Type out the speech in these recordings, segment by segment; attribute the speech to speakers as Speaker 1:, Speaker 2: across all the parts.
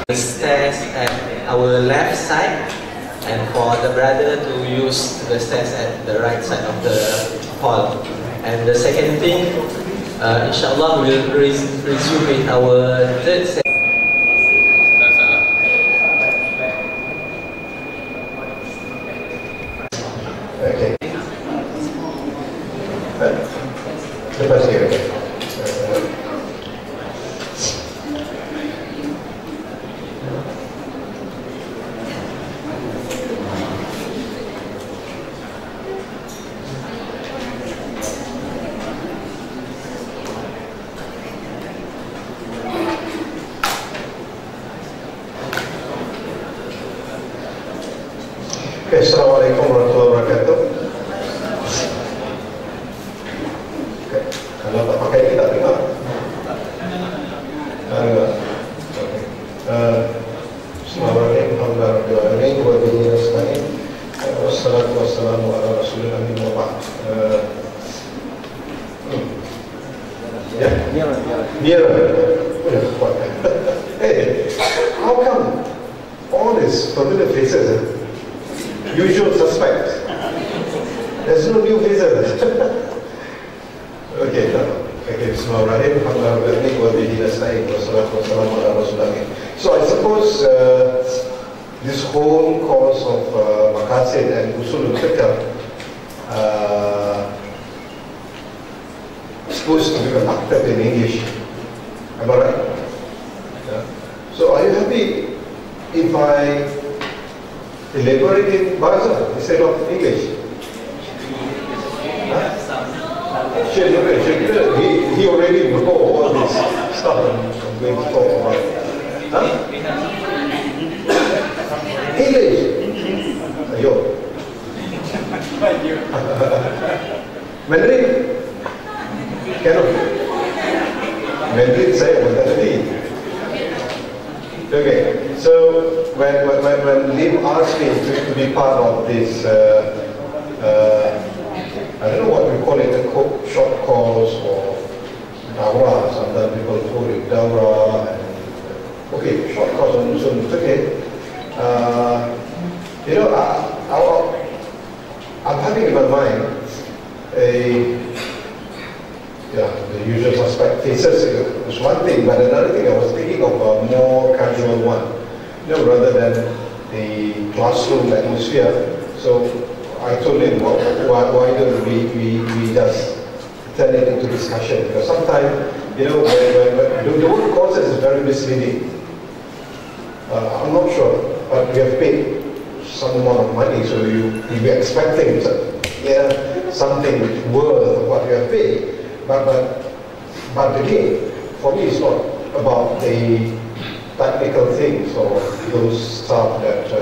Speaker 1: The stairs at our left side, and for the brother to use the stairs at the right side of the hall. And the second thing, inshallah, we'll resume with our third session.
Speaker 2: Okay. Lepas ni, okay. Assalamualaikum warahmatullahi wabarakatuh. Okay. Kalau tak pakai ini tak dengar. Okay. Bismillahirrahmanirrahim. Alhamdulillah wa bihi nasta'in. Wassalatu wassalamu ala rasulillah wa ba'd. Ya. Hey, how come all these familiar faces? Usual suspects. There's no new faces. Okay, Bismillahirrahmanirrahim. Alhamdulillah wa bihi nasta'in. Wassalatu wassalamu ala rasulillah. So I suppose this whole course of maqasid and usul al-fiqh supposed to be conducted in English. Am I right? Yeah. So are you happy if I elaborate in Bahasa instead of English? He already know all this stuff I'm going to talk about. English? Ayo. Mandarin? Cannot. Mandarin saya bukan tadi. Okay, so when Lim asked me to be part of this, I don't know what we call it, a short course or dawrah. Sometimes people call it dawrah. Okay, short course on usul fiqh. You know, I'm having in my mind the usual suspect faces was one thing, but another thing I was thinking of a more casual one, you know, rather than the classroom atmosphere. So I told him, well, why don't we just turn it into discussion? Because sometimes, you know, when the word courses is very misleading. I'm not sure, but we have paid some amount of money, so you'll be expecting something worth of what you have paid. But again, for me it's not about the technical things or those stuff that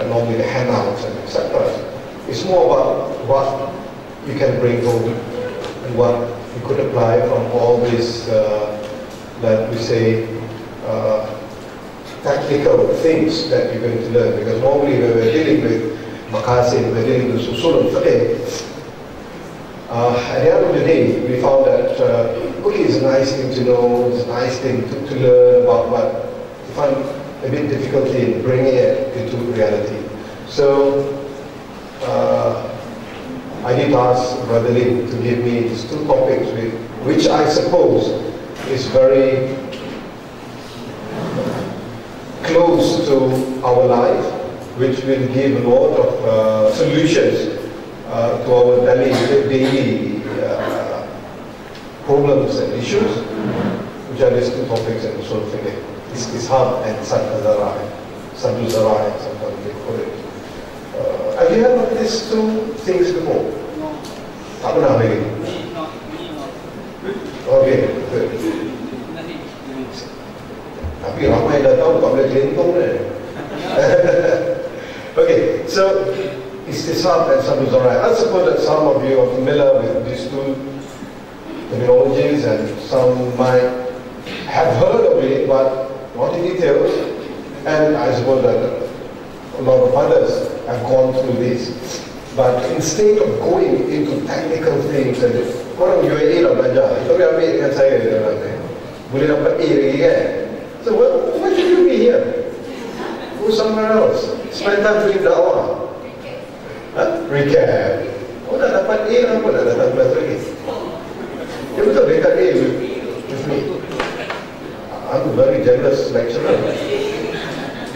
Speaker 2: normally the handouts and etc. It's more about what you can bring home and what you could apply from all this that we say technical things that you're going to learn. Because normally when we're dealing with maqasid, we're dealing with usul al-fiqh. At the end of the day, we found that okay, it's a nice thing to know, it's a nice thing to learn about, but we find a bit difficulty in bringing it into reality. So I did ask Brother Lim to give me these two topics, which I suppose is very close to our life, which will give a lot of solutions to our daily problems and issues, which are these two topics in usul fiqh: istishab and saddu zarai, sometimes they call it. Have you heard of these two things before? No. Tak pernah lagi? Okay, good. Tapi ramai dah tahu tak boleh kelentong kan? Okay, so istishab and saddu zarai. I suppose that some of you are familiar with these two terminologies and some might have heard of it but not in details, and I suppose that a lot of others have gone through this. But instead of going into technical things, and korang UID dah belajar, tapi ambil dengan saya boleh dapat A lagi kan? So what should here. Go somewhere else. Spend time doing da'wah. Recap. Oh, dah dapat A, kenapa dah datang kelas lagi? Dia betul dekat A with me. I'm a very generous lecturer.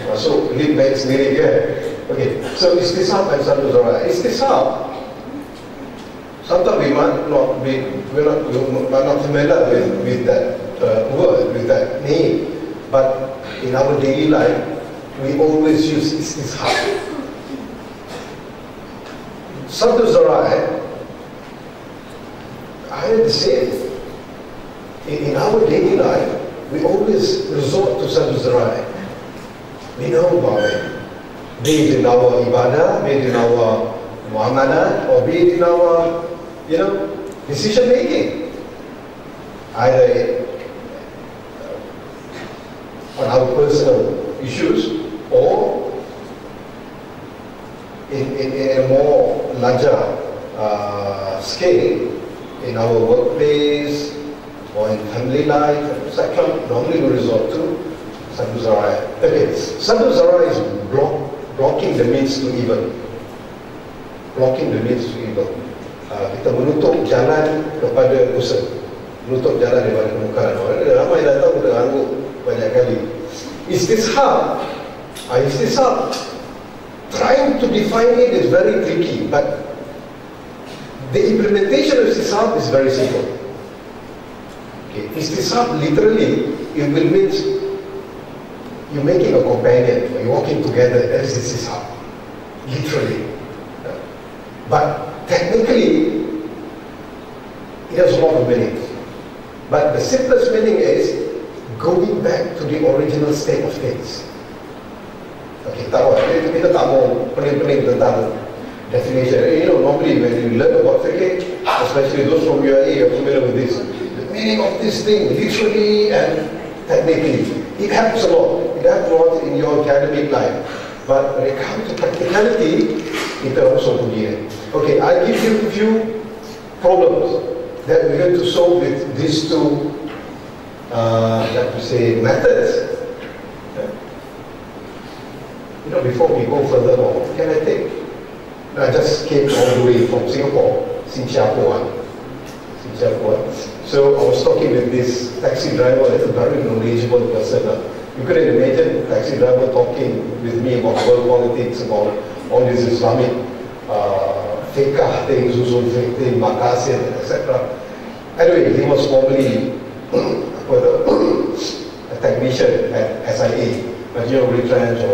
Speaker 2: Masuk lead bank sendiri kan. Okay, so istisab and Sadhu Zara. Istisab, sometimes we might not be, we're not familiar with that word, with that name. But in our daily life, we always use istisab. Sadhu Zara, I am the same. In our daily life, we always resort to Sadhu Zara. We know about it. Be it in our ibadah, be it in our muamalah, or be it in our, decision making. Either on our personal issues or in a more larger scale, in our workplace or in family life, etc. Normally we resort to Sadhu Zara. Okay, Sadhu Zara is blocking the means to evil. Blocking the means to evil. Kita menutup jalan kepada dosa, menutup jalan daripada kemungkaran. Ramai datang kita ganggu banyak kali. Istisab, trying to define it is very tricky, but the implementation of istisab is very simple. Okay, istisab literally it will mean you're making a companion, you're walking together. That is istisab, literally. But technically, it has a lot of meanings. But the simplest meaning is going back to the original state of things. Okay, kita tak mau pening-pening tentang definition. Normally when you learn about fiqh, especially those from UID are familiar with this. The meaning of this thing, literally and technically, it helps a lot. It helps a lot in your academic life. But when it comes to practicality, kita also pergi. Okay, I give you a few problems that we're going to solve with these two, methods. Before we go further on, can I take? I just came all the way from Singapore, Singapore. So I was talking with this taxi driver. He's a very knowledgeable person. You couldn't imagine a taxi driver talking with me about world politics, about all these Islamic fiqh things, usul fiqh things, maqasid, etc. Anyway, he was formerly a technician at SIA, but retrenched,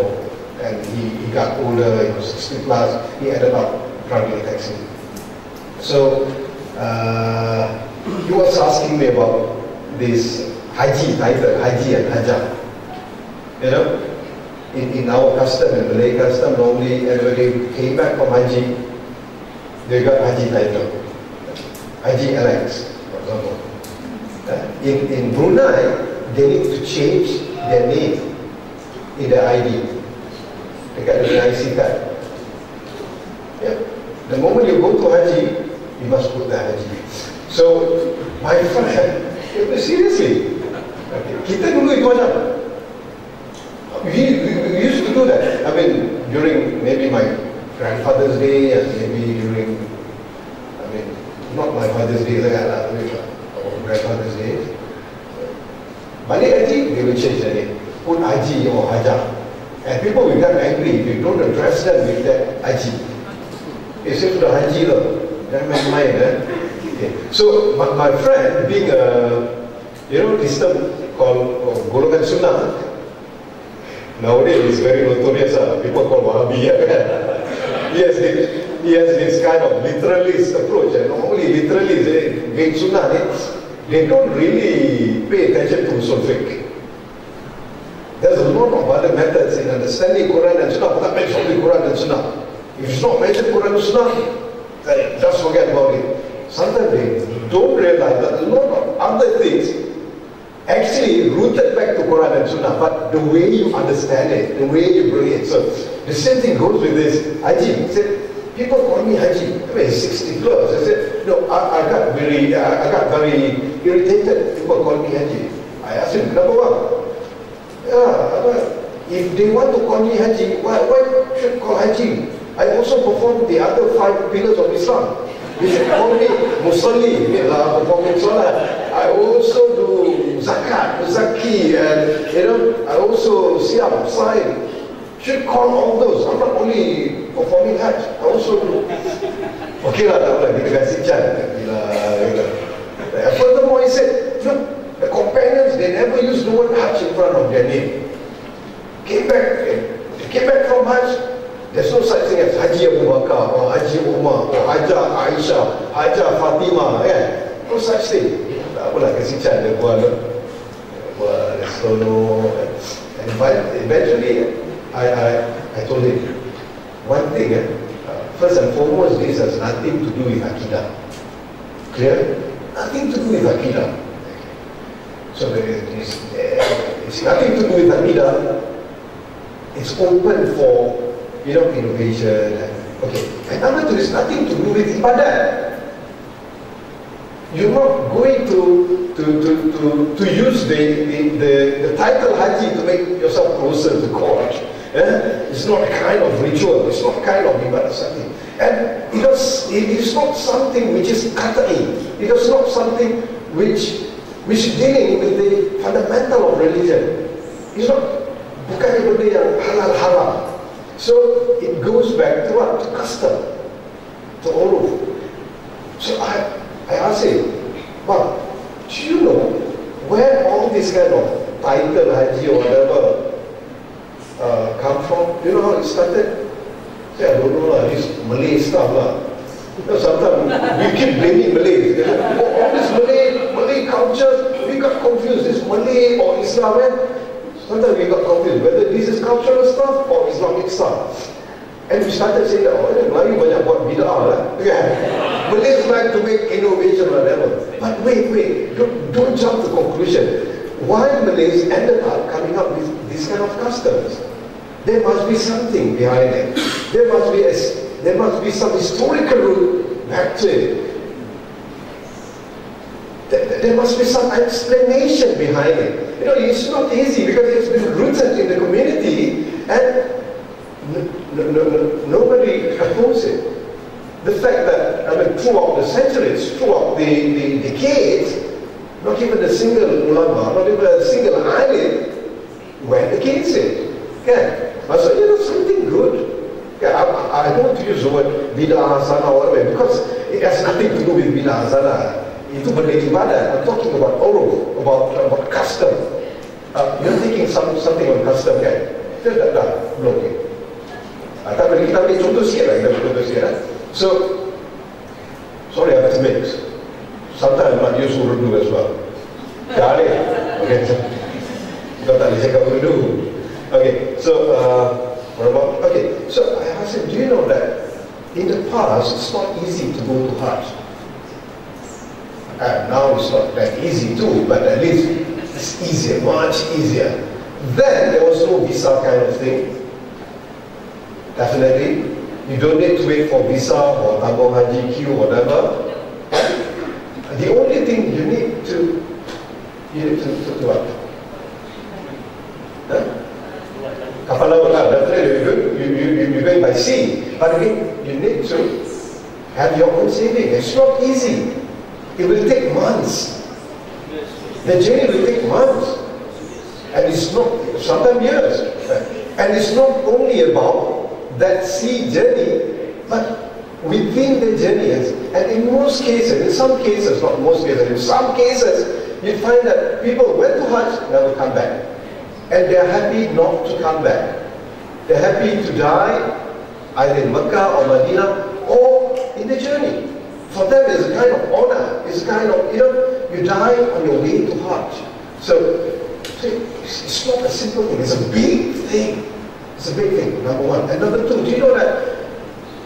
Speaker 2: and he got older, he was 60 plus, he ended up driving a taxi. So he was asking me about this haji title, haji and hajjah. In our custom, in Malay custom, normally everybody came back from haji, they got haji title, haji Alex, for example. In Brunei, they need to change their name in their ID. Dekat dengan IC card. The moment you go to haji, you must put the haji. So, my friend, seriously, kita dulu itu macam, we used to do that. I mean, during maybe my grandfather's day, and maybe during, not my father's day, or grandfather's day. Balik haji, they will change the name. Put haji or hajjah. And people will get angry if you don't address them with that haji. They say, sudah haji loh, jangan main-main. Okay. So, my friend, being a, system called golongan sunnah, nowadays is very notorious. People call Wahhabi. He has this kind of literalist approach. And normally, literally, being sunnah, they don't really pay attention to usul fiqh. There's a lot of other methods in understanding Quran and Sunnah. Bukan mention the Quran and Sunnah. If it's not mentioned Quran and Sunnah, then just forget about it. Sometimes they don't realize that a lot of other things actually rooted back to Quran and Sunnah, but the way you understand it, the way you bring it. So the same thing goes with this haji. He said, people call me haji. I mean, 60 plus. I said, no, I got very irritated. People call me haji. I asked him, kenapa bang? if they want to call me Haji, why should call Haji? I also perform the other 5 pillars of Islam. You should call me Musalli, performing Salah. I also do Zakat, Zaki, and I also Siam, Saim. Should call all those. I'm not only performing Hajj, I also do. Okay lah, tak apa, kita kasih chance. Furthermore, he said, look, the companions, they never used the word Hajj in front of their name. They came back from Hajj. There's no such thing as Haji Abu Bakar or Haji Umar or Haja Aisyah, Haja Fatimah, no such thing. Tak apalah, kasih chance dia buat solo. And eventually, I told him, one thing, first and foremost, this has nothing to do with Akidah. Clear? Nothing to do with Akidah. So it's nothing to do with Akidah. It's open for innovation. Okay. And number 2 is nothing to do with ibadat. You're not going to use the title Haji to make yourself closer to God. It's not a kind of ritual. It's not a kind of ibadat something. And it is not something which is qat'i. It is not something which is dealing with the fundamental of religion. It's not bukan benda yang halal haram. So it goes back to what? To custom, to uruf. So I asked him, Bob, do you know where all this kind of title Haji or whatever come from? Do you know how it started? I said, I don't know lah, this Malay stuff lah. Sometimes we keep blaming Malays. All this Malay culture, we got confused. This Malay or Islam, sometimes we got confused whether this is cultural stuff or Islamic stuff. And we started saying that, Melayu banyak buat bid'ah lah. Malays like to make innovation or whatever. But wait, don't jump to conclusion. Why Malays ended up coming up with this kind of customs? There must be something behind it. There must be some historical root back to it. There must be some explanation behind it. It's not easy because it's been rooted in the community and nobody opposes it. The fact that, throughout the centuries, throughout the decades, not even a single ulama, not even a single alim went against it. Maksudnya that's something good. I don't want to use the word bid'ah hasanah or whatever because it has nothing to do with bid'ah hasanah. Itu benda ibadat. I'm talking about uruf, about custom. You're thinking something on custom, kan? Dah, belum. Tapi kita ambil contoh sikit lah, So, sorry, I have to mix. Sometimes I might use Urdu as well. Dah boleh? Okay, kau tak boleh cakap Urdu. Okay, so, so I asked him, do you know that in the past, it's not easy to go to Hajj. Now it's not that easy too, but at least it's easier, much easier. Then there was no visa kind of thing. Definitely, you don't need to wait for visa or tabung haji queue or whatever. The only thing you need to what? Kapal laut lah, definitely you're going by sea. But again, you need to have your own saving. It's not easy. It will take months. The journey will take months. And it's not, sometimes years. And it's not only about that sea journey, but within the journey. And in most cases, in some cases, not most cases, in some cases, you find that people went to Hajj, never come back. And they're happy not to come back. They're happy to die either in Mecca or Medina or in the journey. For them, it's a kind of honor. It's a kind of, you die on your way to Hajj. So, it's not a simple thing. It's a big thing. It's a big thing, number one. And number two, do you know that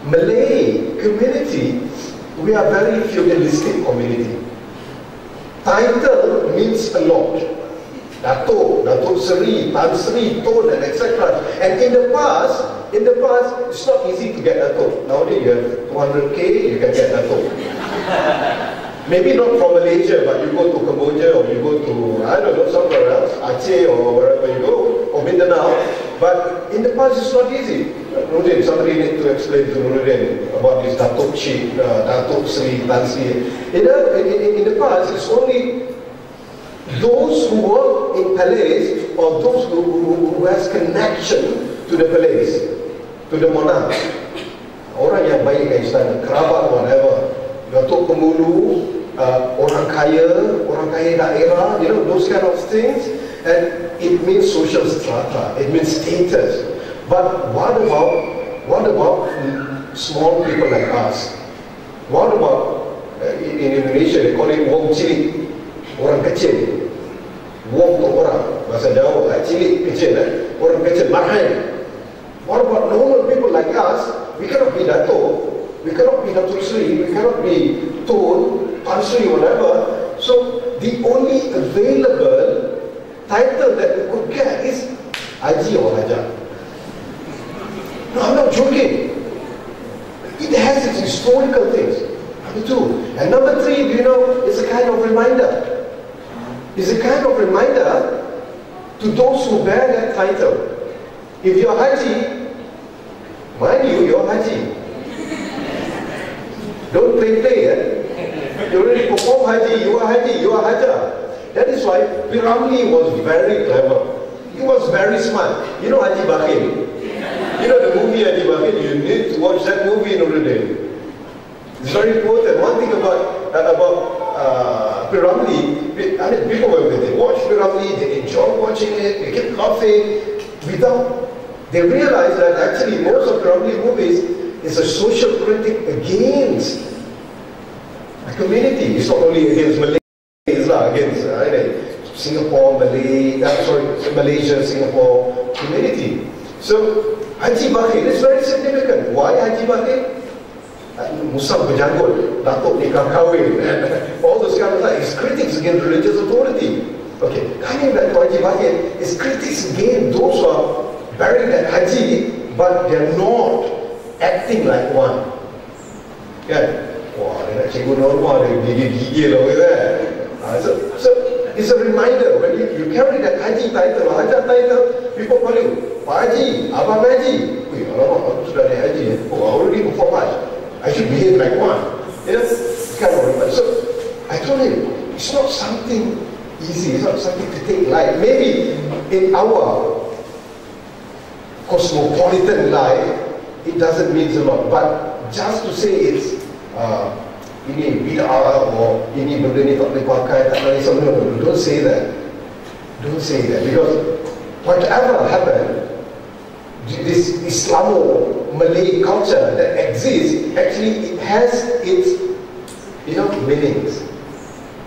Speaker 2: Malay community, we are very feudalistic community. Title means a lot. Dato' Seri, Tan Sri, Tun, and etc. And in the past, it's not easy to get Dato'. Nowadays, you have 200k, you can get Dato'. Maybe not from Malaysia, but you go to Cambodia or you go to, I don't know, somewhere else, Aceh or wherever you go, or Mindanao, because it's not easy. Nuruddin, somebody need to explain to Nuruddin about this Datuk Cik, Datuk Sri, Tan Sri. In the past, it's only those who work in palace or those who has connection to the palace, to the monarch. Orang yang baik kat istana, kerabat, whatever, Datuk Pemulu, orang kaya daerah, you know, those kind of things. And it means social strata, it means status. But what about small people like us? What about, in Indonesia they call it wong cilik, orang kecil. Wong tu orang, bahasa Jawa, cilik, kecil, orang kecil, marhain. What about normal people like us? We cannot be Dato', we cannot be Datuk Sri, we cannot be Tun, Tan Sri, whatever. So the only available title that we could get is Haji or Haja. No, I'm not joking. It has its historical things. Number two. And number three, you know, it's a kind of reminder. It's a kind of reminder to those who bear that title. If you're Haji, mind you, you're Haji. Don't play, You already perform Haji, you are Haji, you are Haja. That is why Piramli was very clever. He was very smart. You know Haji Bakhil? You know the movie Haji Bakhil? You need to watch that movie in Nuruddin. It's very important. One thing about Piramli, I mean, people when they watch Piramli, they enjoy watching it, they keep laughing. They realize that actually most of Piramli movies is a social critic against a community. It's not only against Malay. Against Singapore, Malaysia, Singapore community. So Haji Bakhil is very significant. Why Haji Bakhil? Musam berjanggut, Datuk nikah kahwin, all those kind of things. His critics against religious authority. Okay, coming back to Haji Bakhil, his critics against those who are bearing that Haji, but they're not acting like one. Yeah. Wah, dia nak cikgu normal, dia gigil over there. So it's a reminder when you carry that Haji title or Haja title, people call you Pak Haji, Abang Haji. Wait, alamak, aku sudah ada Haji. Oh, I already perform Hajj. I should behave like one. You know, kind of reminder. So I told him, it's not something easy. It's not something to take light. Maybe in our cosmopolitan life, it doesn't mean a lot. But just to say it's ini bid'ah or ini benda ni tak boleh pakai, tak boleh semua. Don't say that. Don't say that, because whatever happened, this Islamo-Malay culture that exists, actually it has its, meanings.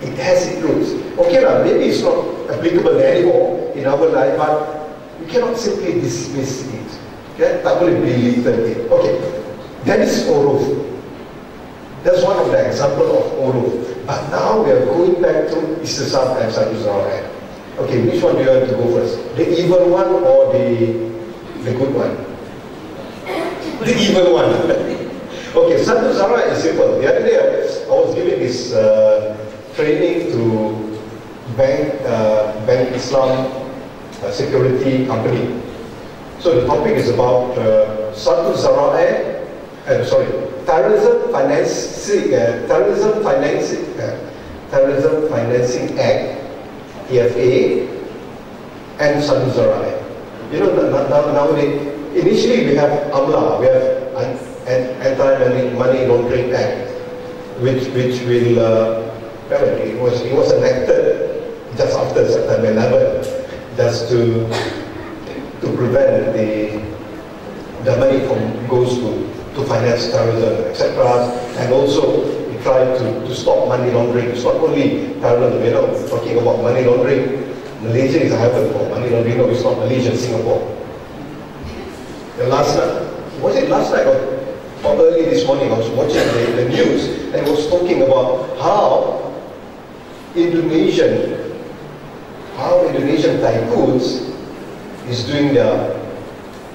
Speaker 2: It has its roots. Okay lah, maybe it's not applicable anymore in our life, but we cannot simply dismiss it. Okay? Tak boleh belittle it. Okay, that is uruf. That's one of the example of uruf. But now we are going back to istisab and saduzara'at. Okay, which one do you want to go first? The evil one or the good one? The evil one. Okay, saduzara'at is simple. The other day I was giving this training to Bank Islam security company. So the topic is about Terrorism Financing Act, TFA, and saduzara'at. Nowadays, initially we have AMLA, we have an Anti-Money Laundering Act, which will, it was enacted just after September 11, just to prevent the money goes to finance terrorism, etc. And also we try to stop money laundering. It's not only terrorism, talking about money laundering. Malaysia is a heaven for money laundering. No, it's not Malaysia, Singapore. Last night or early this morning, I was watching the news, and it was talking about how Indonesian tycoons is doing their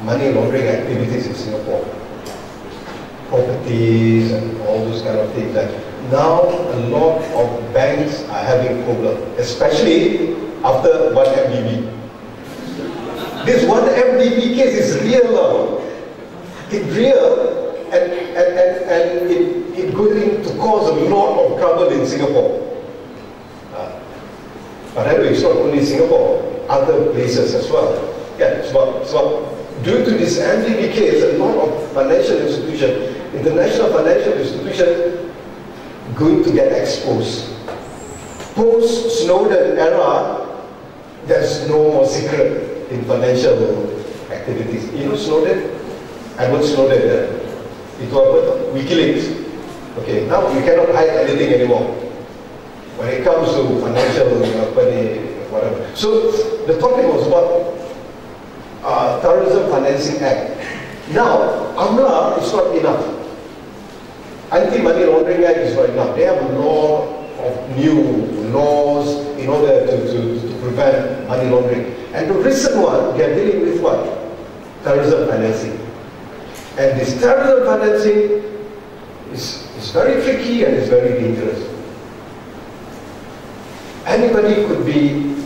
Speaker 2: money laundering activities in Singapore. Properties and all those kind of things. That now a lot of banks are having problems, especially after 1MDB. this one MDB case is real. It's real, and it going to cause a lot of trouble in Singapore. But anyway, it's not only Singapore, other places as well. Yeah, so due to this MDB case, a lot of financial institutions, international financial institutions, going to get exposed. Post-Snowden era, there's no more secret in financial activities. You know Snowden? Edward Snowden, itu apa? WikiLeaks. Okay, now you cannot hide anything anymore when it comes to financial whatever. So the topic was about Terrorism Financing Act. Now, AMLA is not enough. Anti-Money Laundering Act is not enough. They have a lot of new laws in order to prevent money laundering. And the recent one, they are dealing with what? Terrorism financing. And this terrorism financing is very tricky and is very dangerous. Anybody could be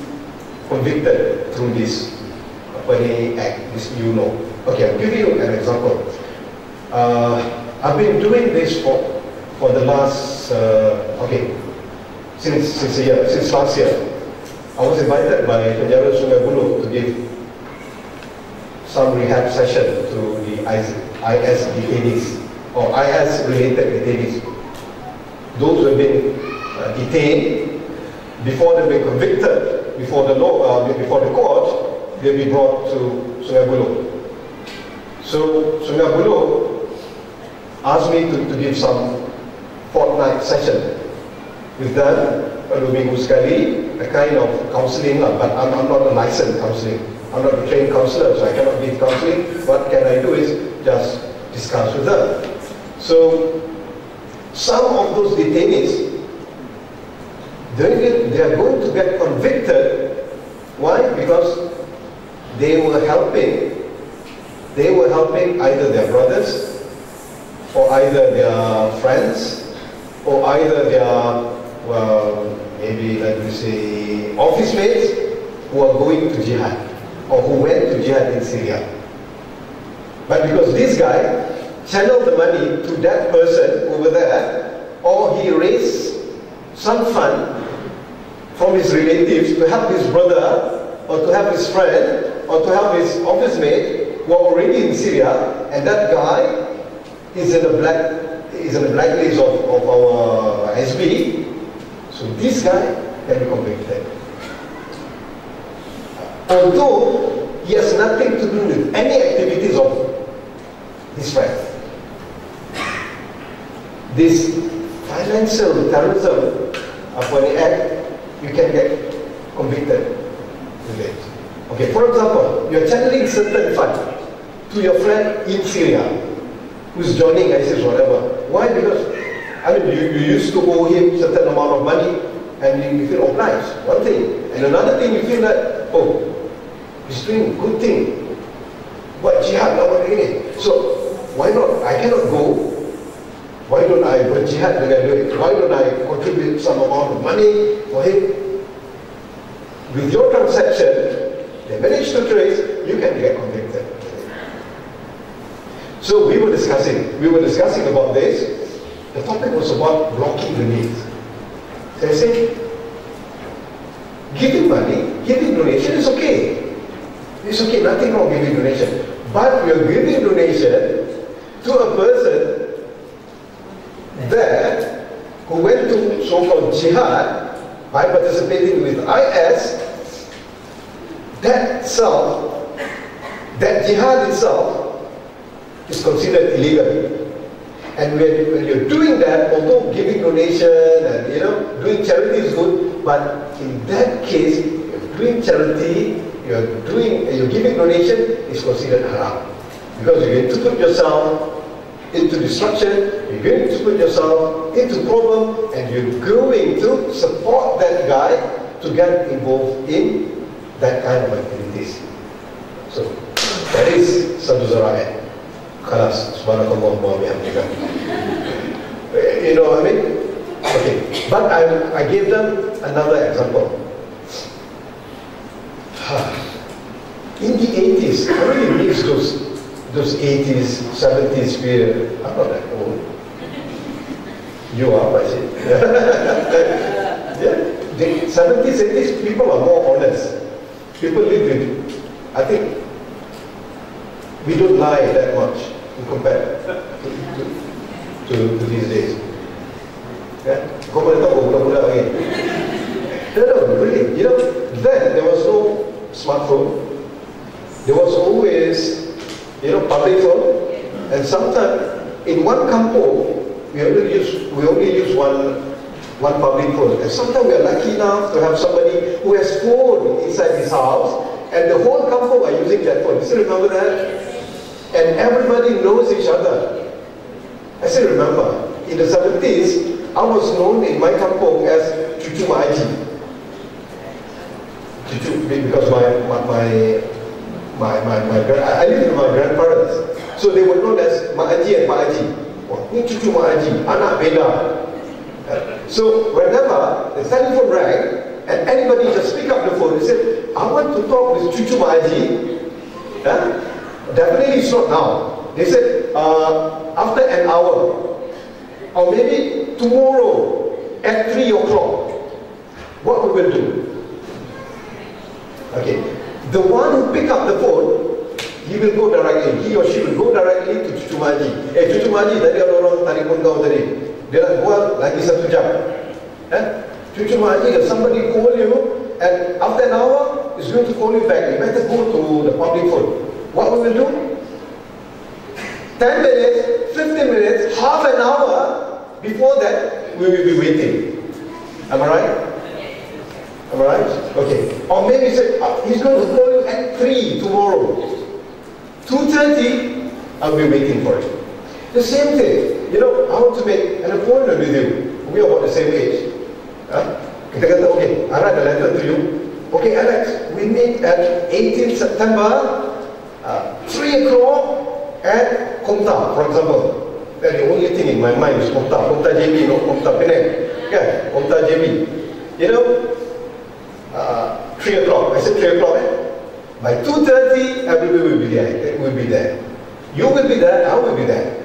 Speaker 2: convicted through this act, this new law. Okay, I'll give you an example. I've been doing this for the last, since a year, since last year. I was invited by Penjara Sungai Buloh to give some rehab session to the IS detainees, or IS-related detainees. Those who have been detained, before they've been convicted, before the law, before the court, they'll be brought to Sungai Buloh. So Sungai Buloh asked me to give some fortnight session with them, minggu sekali, a kind of counselling, but I'm not a licensed counselling. I'm not a trained counsellor, so I cannot give counselling. What can I do is just discuss with them. So some of those detainees, they are going to get convicted. Why? Because they were helping either their brothers, or either their friends, or either their, maybe like we say, office mates who are going to jihad, or who went to jihad in Syria. But because this guy channeled the money to that person over there, or he raised some fund from his relatives to help his brother, or to help his friend, or to help his office mate who are already in Syria, and that guy is in the blacklist of our SB. So this guy can be convicted. Although he has nothing to do with any activities of his friend. This financial terrorism act, you can get convicted with it. Okay, for example, you are channeling certain fund to your friend in Syria who's joining ISIS or whatever. Why? Because you used to owe him certain amount of money and you feel obliged. One thing. And another thing, you feel that, oh, he's doing a good thing. But jihad, so why not? I cannot go. Why don't I berjihad dengan duit? Why don't I contribute some amount of money for him? With your transaction, they manage to trace, you can get convicted. So we were discussing about this. The topic was about blocking the means. So I said, giving money, giving donation is okay. It's okay, nothing wrong giving donation. But you're giving donation to a person there who went to so-called jihad by participating with IS, that jihad itself is considered illegal. And when you're doing that, although giving donation and doing charity is good, but in that case, you're doing charity, you're giving donation is considered haram. Because you're going to put yourself into destruction, you're going to put yourself into problem, and you're going to support that guy to get involved in that kind of activities. So that is Sadu Zaraat. Khalas, subhanakallah wa bihamdika. You know what I mean? Okay. But I gave them another example. in the 80s, I really miss those 80s, 70s period. I'm not that old. You are, I see. Yeah, the 70s, 80s, people are more honest. People live with, I think, we don't lie that much compared to these days. Yeah? Kau boleh tahu budak-budak lagi. No, really. You know, then there was no smartphone. There was always, you know, public phone. And sometimes in one kampung, we only use one public phone. And sometimes we are lucky enough to have somebody who has phone inside his house, and the whole kampung are using that phone. You still remember that? And everybody knows each other. I still remember, in the 70s, I was known in my kampung as Cucu Mak Haji. Cucu, because I lived with my grandparents. So they were known as Mak Haji and Pak Haji. Wah, ni Cucu Mak Haji, anak beda. So whenever the telephone rang, and anybody just pick up the phone and said, I want to talk with Cucu Mak Haji. Definitely it's not now. They said, after an hour, or maybe tomorrow at 3 o'clock, what we will do? Okay, the one who pick up the phone, he will go directly, he or she will go directly to Cucu Mak Haji. Cucu Mak Haji, tadi ada orang telefon kau tadi. Dia nak buat lagi 1 jam. Cucu Mak Haji, if somebody call you, and after an hour, is going to call you back. You better go to the public phone. What we will do? 10 minutes, 15 minutes, half an hour before that, we will be waiting. Am I right? Am I right? Okay. Or maybe say, he's going to call you at 3 tomorrow. 2:30, I'll be waiting for it. The same thing. You know, I want to make an appointment with you. We are about the same age. Kita kata, okay, I write a letter to you. Okay, Alex, we meet at 18th September, 3 o'clock at Komta, for example. That's the only thing in my mind is Komta. Komta JB, not Komta Penang. Yeah, Komta JB. You know, 3 o'clock. I said 3 o'clock. By 2:30, everybody will be there. Will be there. You will be there, I will be there.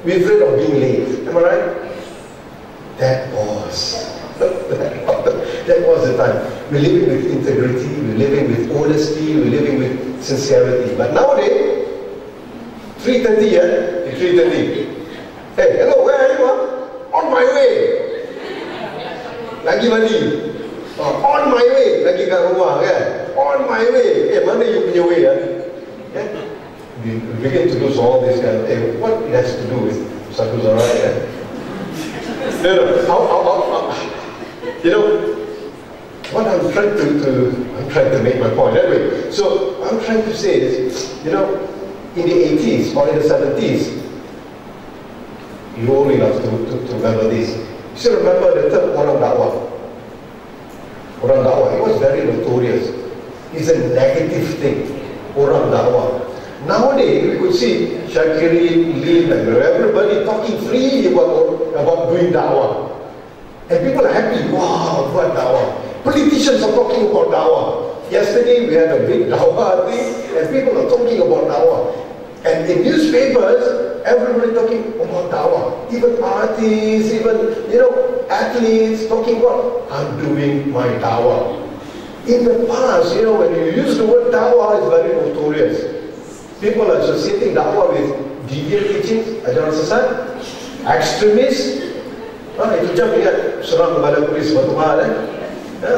Speaker 2: We're afraid of being late. Am I right? That was the time. We're living with integrity, we're living with honesty, we're living with sincerity. But nowadays, 3:30, yeah? 3:30. Hey, hello, where are you? On my way. Lagi mandi. On my way. Lagi kat rumah, kan? On my way. Mana you punya way, ya? Yeah? We begin to lose all this kind of, what it has to do with Saku Zarai, yeah? No. You know, what I'm trying to make my point. Anyway, so what I'm trying to say is, you know, in the 80s or in the 70s, you only have to remember this. You still remember the term Orang Dakwah? Orang Dakwah, it was very notorious. It's a negative thing, Orang Dakwah. Nowadays, we could see Shakiri, Lim, and everybody talking freely about doing da'wah. And people are happy, wow, what da'wah. Politicians are talking about da'wah. Yesterday, we had a big da'wah thing, and people are talking about da'wah. And in newspapers, everybody talking about da'wah. Even artists, even, you know, athletes talking about, I'm doing my da'wah. In the past, you know, when you use the word da'wah, it's very notorious. People are associating da'wah with deviant teachings, ajaran sesat, extremists. Itu jam lihat serang kepada polis Batu Pahat,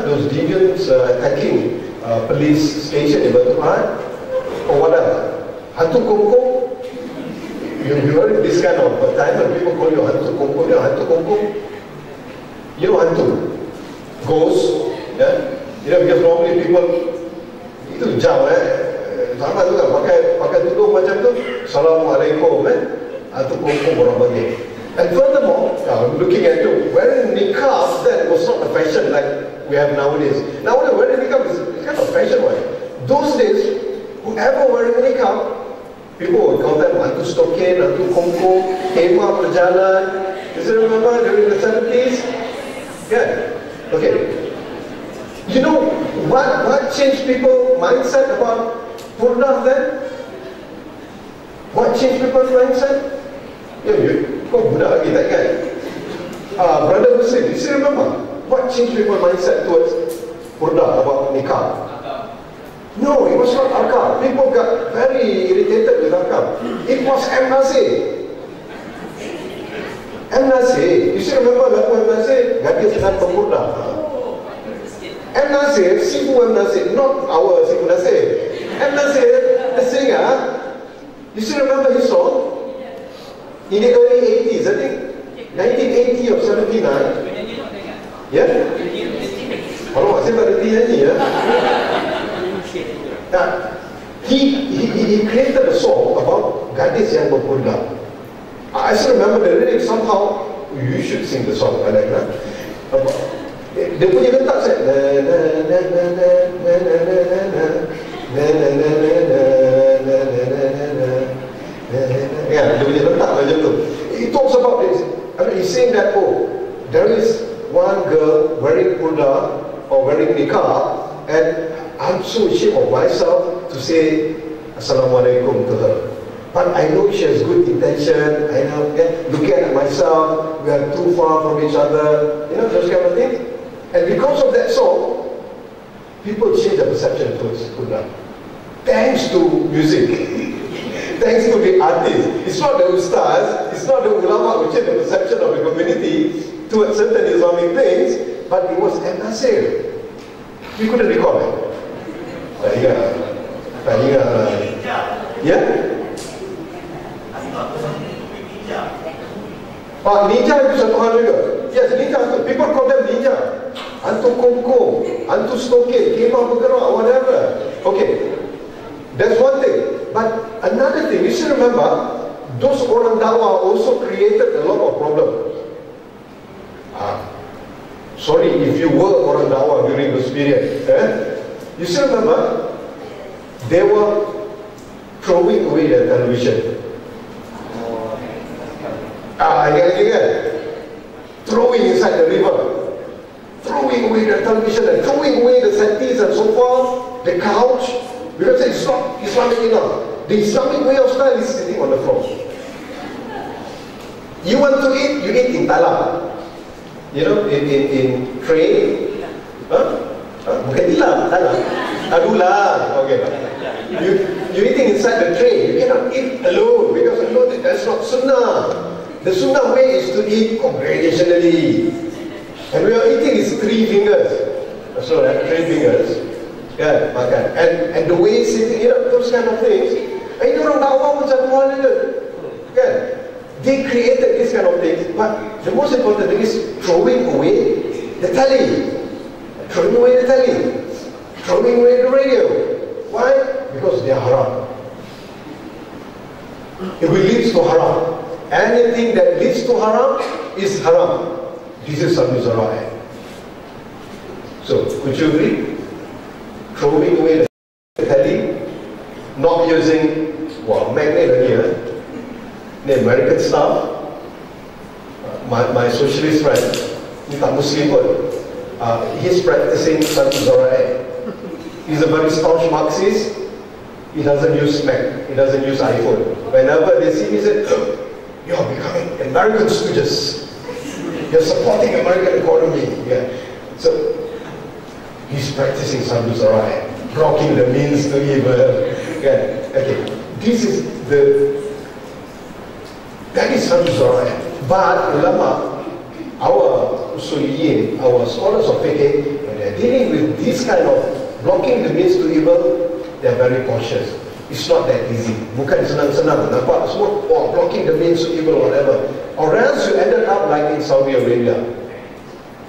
Speaker 2: those deviants attacking police station in Batu Pahat, or whatever. Hantu kongkong. You heard this kind of time when people call you hantu kongkong. You know hantu kongkong? You know hantu? Ghost. Yeah? You know, because normally people, itu jam, sama tu kan, pakai tudung macam tu, Assalamualaikum, atau kongkong orang bagi. And furthermore, looking at you, wearing niqab then was not a fashion like we have nowadays. Nowadays, wearing niqab is kind of fashion, right? Those days, whoever wearing niqab, people would call them hantu stokin, hantu kongkong, hema berjalan. You still remember during the 70s? Yeah. Okay. You know what changed people's mindset about Purdah then? What changed people's mindset? Kau budak lagi tak kan? Brother Muslim, you still remember? What changed people's mindset towards Purdah about nikah? No, it was not akad. People got very irritated with akad. It was M. Nasir. M. Nasir, you still remember lagu M. Nasir? Gadis dan pemuda. M. Nasir, Sifu M. Nasir, not our Sifu Nasir. M. Nasir, the singer, you still remember his song? In the early 80s, I think 1980 or 79. Yeah? Kalau masih tak ada nyanyi ya. Nah, he created a song about gadis yang berpurdah. I still remember the lyrics somehow. You should sing the song, I like that. Dia punya letak set. Ya, dia punya letak macam tu. He talks about this. I mean, he's saying that, oh, there is one girl wearing purdah or wearing niqab, and I'm so ashamed of myself to say Assalamualaikum to her. But I know she has good intention. I know, looking at myself, we are too far from each other. You know, those kind of things. And because of that song, people change their perception towards purdah. Thanks to music. Thanks to the artists. It's not the ustaz, it's not the ulama who changed the perception of the community towards certain Islamic things, but it was M. Nasir. You couldn't recall it? Tak ingat. Ya? Ninja itu satu hal juga. Yes, ninja. People call them ninja. Hantu kongkong, hantu stokin, kemah bergerak, whatever. Okay, that's one thing. But another thing, you should remember, those orang dakwah also created a lot of problems. Sorry if you were orang dakwah during this period. You should remember, they were throwing away their television. Ingat-ingat? Throwing inside the river. Throwing away the television and throwing away the settees and so forth, the couch, because it's not Islamic enough. The Islamic way of style is sitting on the floor. You want to eat, you eat in talam. You know, in tray. Bukan tilam, talam. Adulah. Okay. You're eating inside the tray. You cannot eat alone, because alone that's not sunnah. The sunnah way is to eat congregationally. And we are eating is 3 fingers. So that 3 fingers. Yeah, makan. And the way sitting, you know, those kind of things. Ini orang dakwah pun satu hal juga. Kan? They created this kind of things, but the most important thing is throwing away the telly. Throwing away the telly. Throwing away the radio. Why? Because they are haram. It will lead to haram. Anything that leads to haram is haram. This is Sabu Zara'ah. So, would you agree? Throwing away the telly, not using, magnet lagi the American stuff. My socialist friend, ni tak Muslim pun, he's practicing Sabu Zara'ah. He's a very staunch Marxist. He doesn't use Mac, he doesn't use iPhone. Whenever they see me, he said, you're becoming American stooges. You're supporting American economy. Yeah. So, he's practicing Sabu Zara'ah, blocking the means to evil. Yeah. Okay. That is Sabu Zara'ah. But ulama, our usuliyin, our scholars of fiqh, when they're dealing with this kind of blocking the means to evil, they're very cautious. It's not that easy. Bukan senang-senang. Nampak semua, blocking the means to evil, whatever. Or else you ended up like in Saudi Arabia.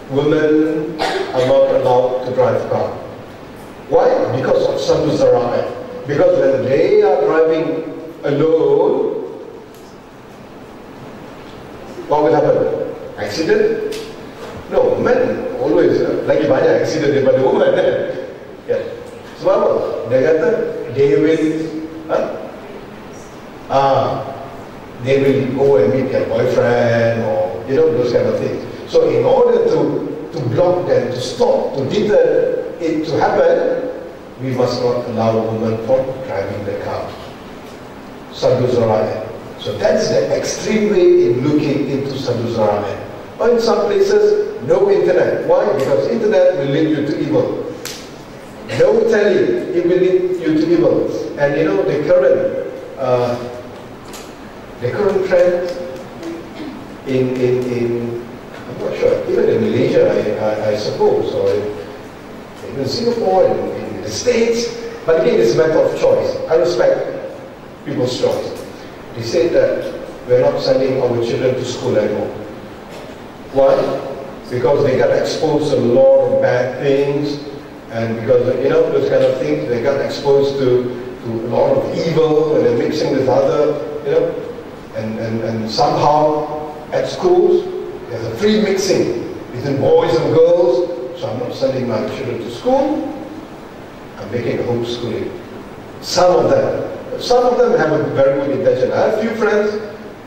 Speaker 2: Women are not allowed to drive car. Why? Because of Sabu Zara'ah. Because when they are driving alone, what will happen? Accident? No, men always lagi banyak accident daripada women. Yeah. Sebab apa? Dia kata they will go and meet their boyfriend, or you know, those kind of things. So in order to block them, to stop, to deter it to happen, we must not allow women from driving the car. Sadhu Zara'i. So that's the extreme way in looking into Sadhu Zara'i. Or in some places, no internet. Why? Because internet will lead you to evil. No telly, it will lead you to evil. And you know, the current trend in I'm not sure, even in Malaysia, I suppose, or in Singapore, in the States, but again, it's a matter of choice. I respect people's choice. They say that we're not sending our children to school anymore. Why? Because they got exposed to a lot of bad things, and because, you know, those kind of things, they got exposed to a lot of evil, and they're mixing with other, you know, and somehow at schools, there's a free mixing between boys and girls, so I'm not sending my children to school, I'm making homeschooling. Some of them have a very good intention. I have a few friends,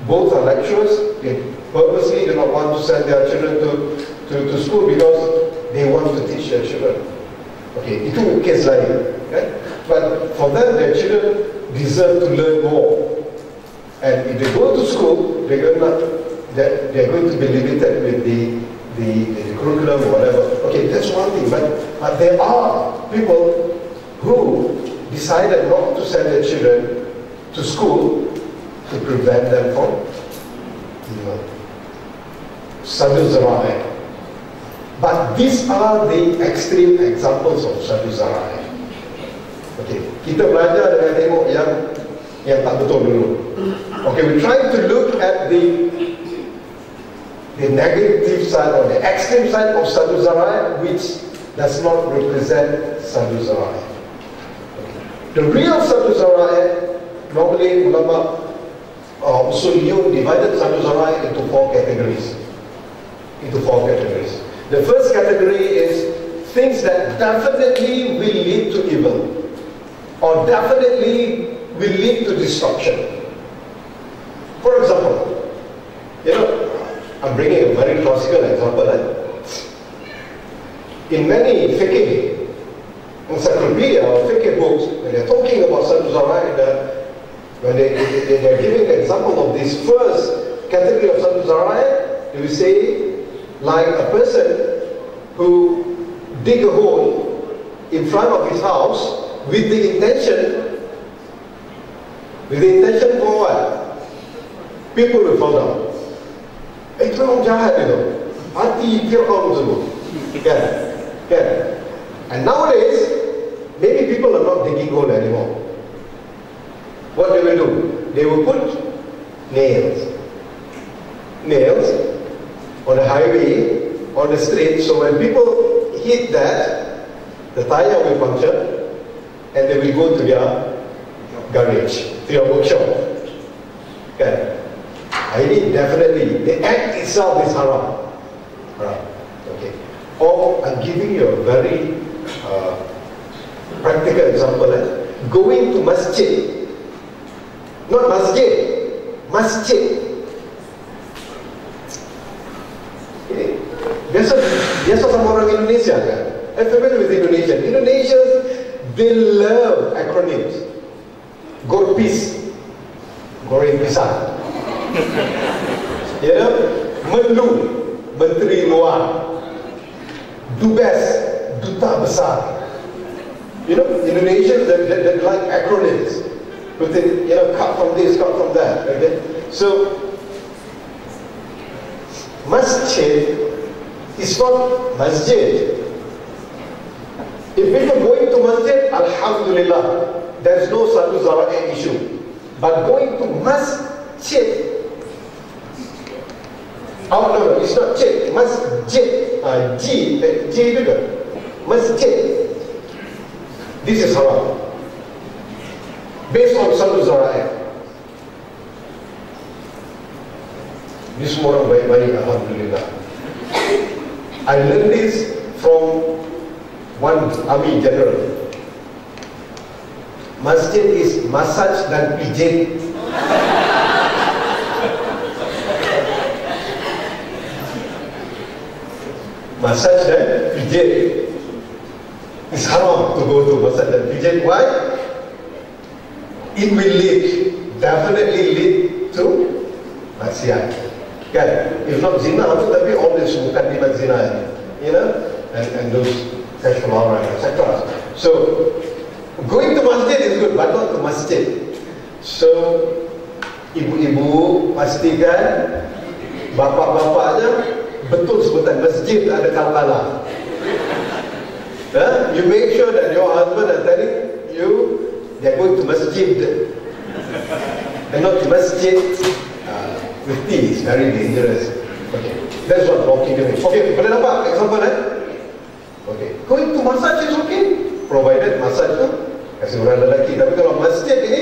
Speaker 2: both are lecturers, they purposely do not want to send their children to school because they want to teach their children. Okay, itu case lain. Okay? But for them, their children deserve to learn more. And if they go to school, they're going to be limited with the curriculum or whatever. Okay, that's one thing. But there are people who decided not to send their children to school to prevent them from, you know, Sadhu Zara'i. But these are the extreme examples of Sadhu Zara'i. Okay, kita belajar dengan tengok yang tak betul dulu. Okay, we try to look at the negative side or the extreme side of Sadhu Zara'i, which does not represent Sadhu Zara'i. The real Sadhu Zara'i, normally ulama usuliyun divided Sadhu Zara'i into four categories. The first category is things that definitely will lead to evil, or definitely will lead to destruction. For example, you know, I'm bringing a very classical example. In many fiqh encyclopedia or fiqh books, when they're talking about Sadhu Zara'i, when they're giving an example of this first category of Sadhu Zara'i, they will say, like a person who dig a hole in front of his house with the intention for what? People will fall down. Itu orang jahat itu. Hati Fir'aun dulu. Kan? And nowadays, maybe people are not digging hole anymore. What they will do? They will put nails on the highway, on the street, so when people hit that, the tire will puncture, and they will go to their garage, to your workshop. Okay. I mean, definitely, the act itself is haram. Okay. Or I'm giving you a very practical example. Going to masjid. Not masjid. Masjid. Biasa sama orang Indonesia kan? I'm familiar with Indonesian. Indonesians, they love acronyms. GORPIS, goreng pisang. You know, Menlu, Menteri Luar. Dubes, Duta Besar. You know, Indonesians that like acronyms. But then, you know, cut from this, cut from that. Okay? So, masjid is not masjid. If people going to masjid, alhamdulillah, there is no Sadhu Zara'i issue. But going to masjid, oh no, it's not jid, masjid, J juga, masjid. This is haram. Based on Sadhu Zara'i. Ini semua orang baik-baik, alhamdulillah. I learned this from one army general. Masjid is massage dan pijit. Massage dan pijit. It's haram to go to masjid dan pijit. Why? It will definitely lead to maksiat. Kan? If not zina, tapi all this bukan lima zina, you know, and those sexual aura, etc. So going to masjid is good, but not to masjid. So ibu-ibu pastikan bapak-bapaknya betul sebutan masjid ada kala-kala. You make sure that your husband are telling you they're going to masjid and not to masjid with tea. It's very dangerous. Okay, that's what walking means. Okay, boleh nampak example Okay, going to massage is okay, provided massage tu kasih orang lelaki. Tapi kalau masjid ini,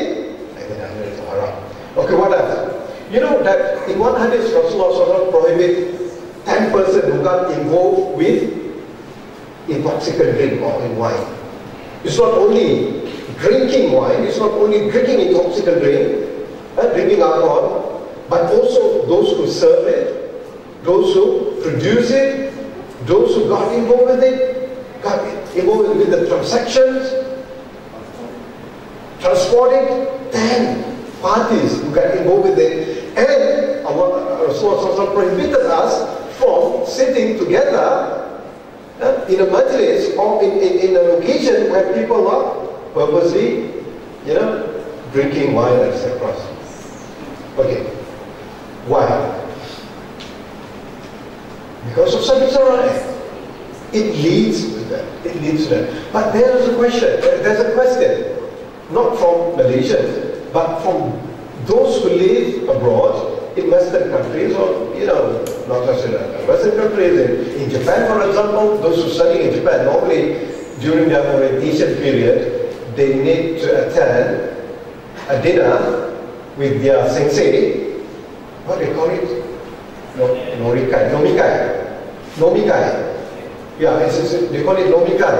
Speaker 2: itu haram. Okay, what else? You know that in one hadith Rasulullah SAW prohibit 10 persons who got involved with intoxicant drink or in wine. It's not only drinking wine, it's not only drinking intoxicant drink, drinking alcohol, but also those who serve it, those who produce it, those who got involved with it, got involved with the transactions, transporting 10 parties who got involved with it. And Rasulullah prohibited us from sitting together in a majlis or in a location where people are purposely, drinking wine, etc. Okay. Why? Because of Sabisarai. It leads to that. It leads to that. But there's a question. There's a question. Not from Malaysians, but from those who live abroad in Western countries, or not just in Western countries, in Japan, for example. Those who study in Japan, normally during their orientation period, they need to attend a dinner with their sensei. What do they call it? Nomikai. Yeah, they call it nomikai.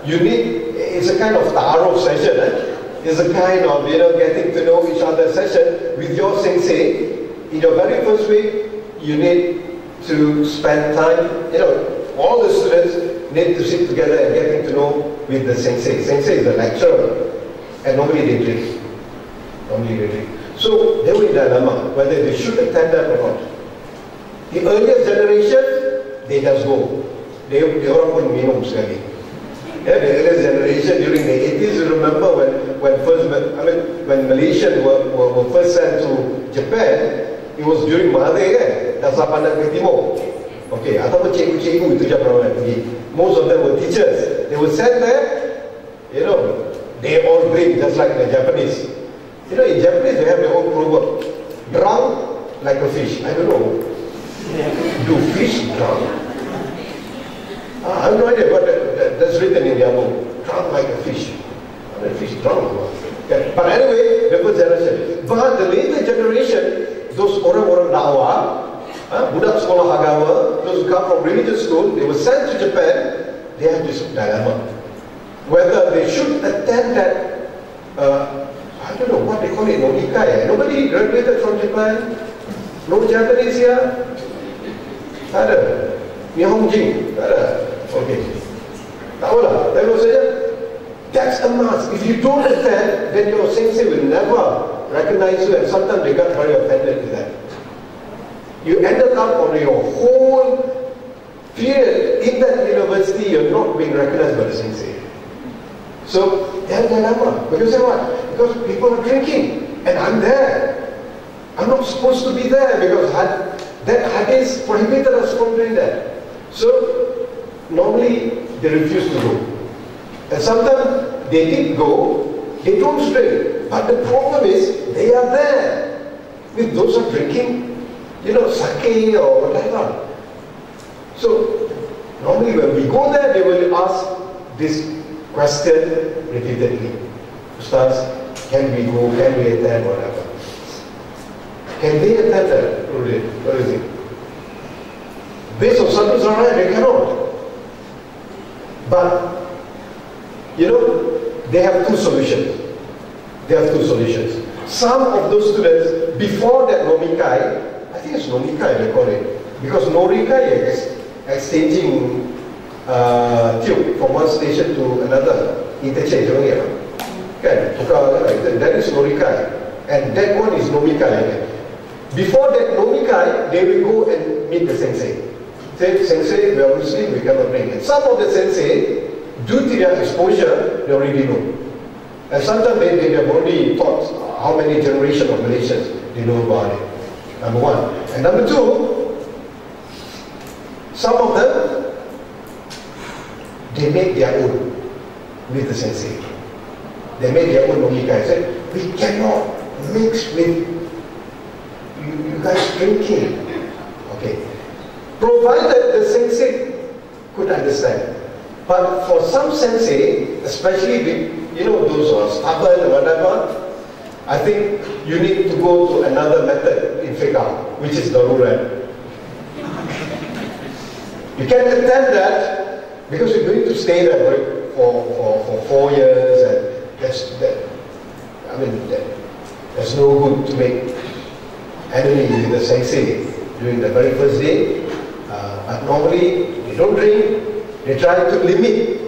Speaker 2: It's a kind of ta'aruf session. It's a kind of, getting to know each other session with your sensei. In your very first week, you need to spend time, all the students need to sit together and getting to know with the sensei. Sensei is the lecturer, and normally they drink. So they were in dilemma whether they should attend that or not. The earliest generation, they just go. They orang pun minum sekali. Yeah, the earliest generation during the 80s, you remember when Malaysians were first sent to Japan, it was during Mahathir, dasar pandang ke timur. Okay, ataupun cikgu-cikgu itu je pernah pergi. Most of them were teachers. They were sent there, they all drink just like the Japanese. In Japanese they have their own proverb. Drunk like a fish. I don't know. Do fish drunk? I have no idea, but that's written in their book. Drunk like a fish. I mean, fish drunk. Okay. But anyway, the first generation. But the later generation, those orang-orang dakwah, budak sekolah agama, those who come from religious school, they were sent to Japan. They have this dilemma. Whether they should attend that, I don't know what they call it, nomikai. Nobody graduated from Japan. No Japanese here. Tak ada. Nihonjin. Tak ada. Okay. Tak apalah. Tengok saja. That's a must. If you don't attend, then your sensei will never recognize you, and sometimes they got very offended with that. You ended up on your whole period in that university, you're not being recognized by the sensei. So, there's a dilemma. Because what? Because people are drinking, and I'm there. I'm not supposed to be there because that hadith prohibited us from doing that. So, normally they refuse to go. And sometimes they did go, they don't drink. But the problem is, they are there with those who are drinking, sake or whatever. So, normally when we go there, they will ask this question repeatedly. Ustaz, can we go, can we attend, whatever. Can they attend that? What is it? Based on Sadhu Saraya, they cannot. But, they have two solutions. Some of those students, before that nomikai, I think it's nomikai they call it, because norikai is exchanging tube from one station to another, interchange, kan? That is Norikai, and that one is Nomikai. Before that Nomikai, they will go and meet the sensei. Say, sensei, we are Muslim, we cannot drink. And some of the sensei, due to their exposure, they already know. And sometimes they have already taught how many generations of Malaysians they know about it. Number one. And number two, some of them, they make their own with the sensei. They make their own Nomikai. Say, we cannot mix with you guys drinking. Okay. Provided the sensei could understand. But for some sensei, especially those who are stubborn or whatever, I think you need to go to another method in fiqh, which is darurat. You can attend that because you're going to stay there for 4 years, and there's no good to make enemy with the sensei during the very first day. But normally they don't drink. They try to limit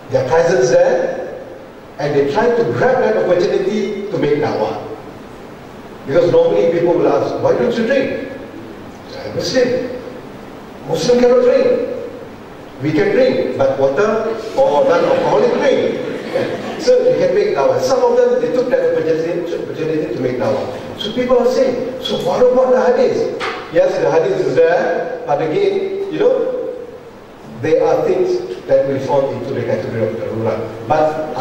Speaker 2: their presence there, and they try to grab that opportunity to make dawah. Because normally people will ask, why don't you drink? I'm Muslim. Muslim cannot drink. We can drink, but water or non-alcoholic drink. So you can make dawah. Some of them, they took that opportunity to make dawah. So people are saying, so what about the hadith? Yes, the hadith is there, but again, there are things that will fall into the category of darurat. But,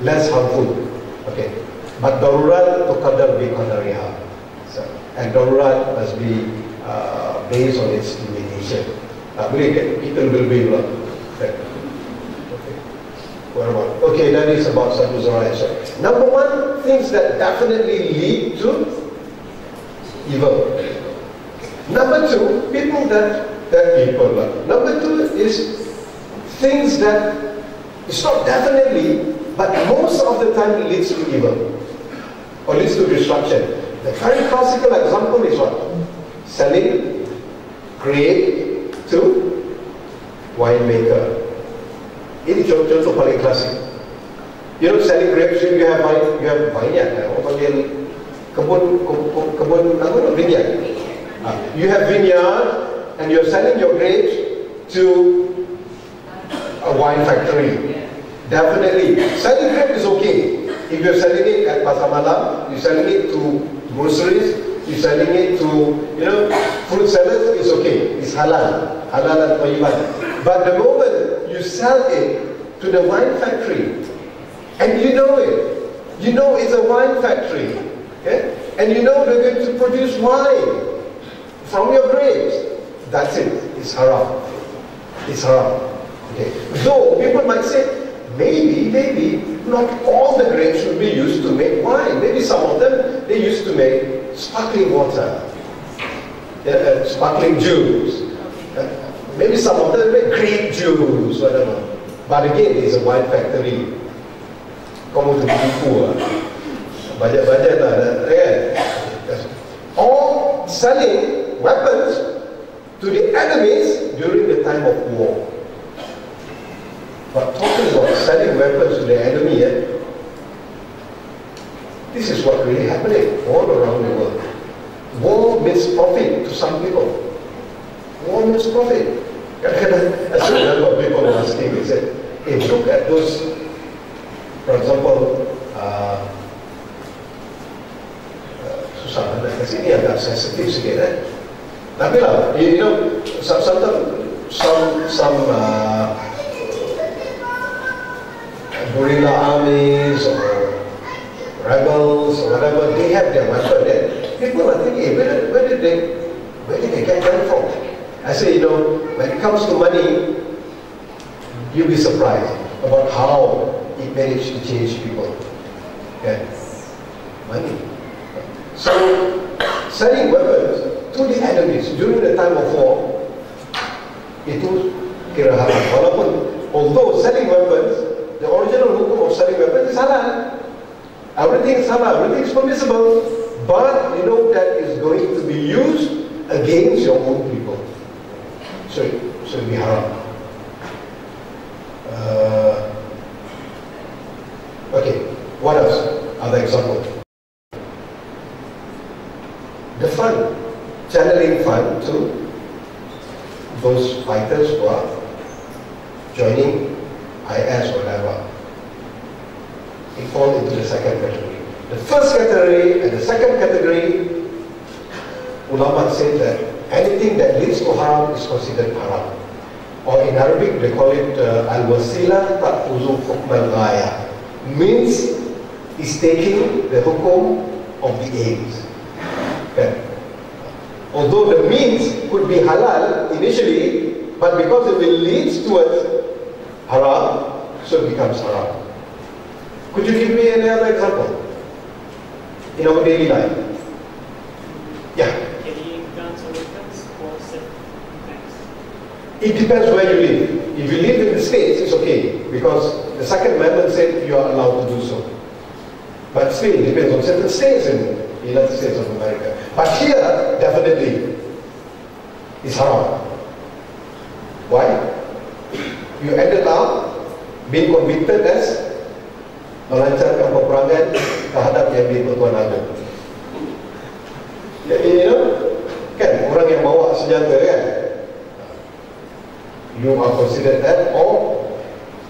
Speaker 2: less harmful. Okay. But darurat tuqaddar bi qadariha. And darurat must be based on its limitation. Boleh kita lebih lah. Okay, that is about Satu Zara'a. Number one, things that definitely lead to evil. Number two, Number two is things that, it's not definitely, but most of the time it leads to evil or leads to destruction. The very classical example is what? Selling grape to winemaker. Ini contoh paling klasik. Selling grapes, you have vineyard. Orang panggil kebun vineyard. You have vineyard and you're selling your grapes to a wine factory. Definitely, selling grapes is okay. If you're selling it at Pasar Malam, you're selling it to groceries, you're selling it to fruit sellers, it's okay. It's halal and thayyiban. But the moment you sell it to the wine factory, and you know it's a wine factory, okay? And they're going to produce wine from your grapes, that's it. It's haram. It's haram. Okay. Though people might say, maybe not all the grapes should be used to make wine. Maybe some of them they used to make sparkling water, sparkling juice. Maybe some of them make grape juice, whatever. But again, it's a wine factory. Kamu tu tipu lah. Bajet lah, kan? Or selling weapons to the enemies during the time of war. But talking about selling weapons to the enemy, this is what really happening all around the world. War means profit to some people. War means profit. Kadang-kadang, as a number of people were asking, they said, hey, look at those, for example, susah nak kasi ni agak sensitif sikit tapi lah, some guerrilla armies or rebels or whatever, they have their weapon there. People are thinking, where did they get them from? I say, when it comes to money, you'll be surprised about how it managed to change people. Okay? Money. So, selling weapons to the enemies during the time of war, itu kira haram. Walaupun, although selling weapons, the original hukum of selling weapons is halal. Everything is halal, everything is permissible, but that is going to be used against your own people. so it will be haram. Okay, what else? Other example. The fund, channeling fund to those fighters who are joining IS or whatever. It falls into the second category. The first category and the second category, ulama said that anything that leads to haram is considered haram. Or in Arabic they call it al-wasila ta'uzu hukm al-ghaya. Means is taking the hukum of the aims. Okay. Although the means could be halal initially, but because it will lead towards haram, so it becomes haram. Could you give me any other example in our daily life? Yeah.
Speaker 3: Any guns or weapons for self-defense?
Speaker 2: It depends where you live. If you live in the States, it's okay, because the Second Amendment said you are allowed to do so. But still, it depends on certain states in the United States of America. But here, definitely, it's haram. Why? You ended up being convicted as melancarkan peperangan terhadap yang di-Pertuan Agong. You know, kan, orang yang bawa senjata kan, you are considered that, or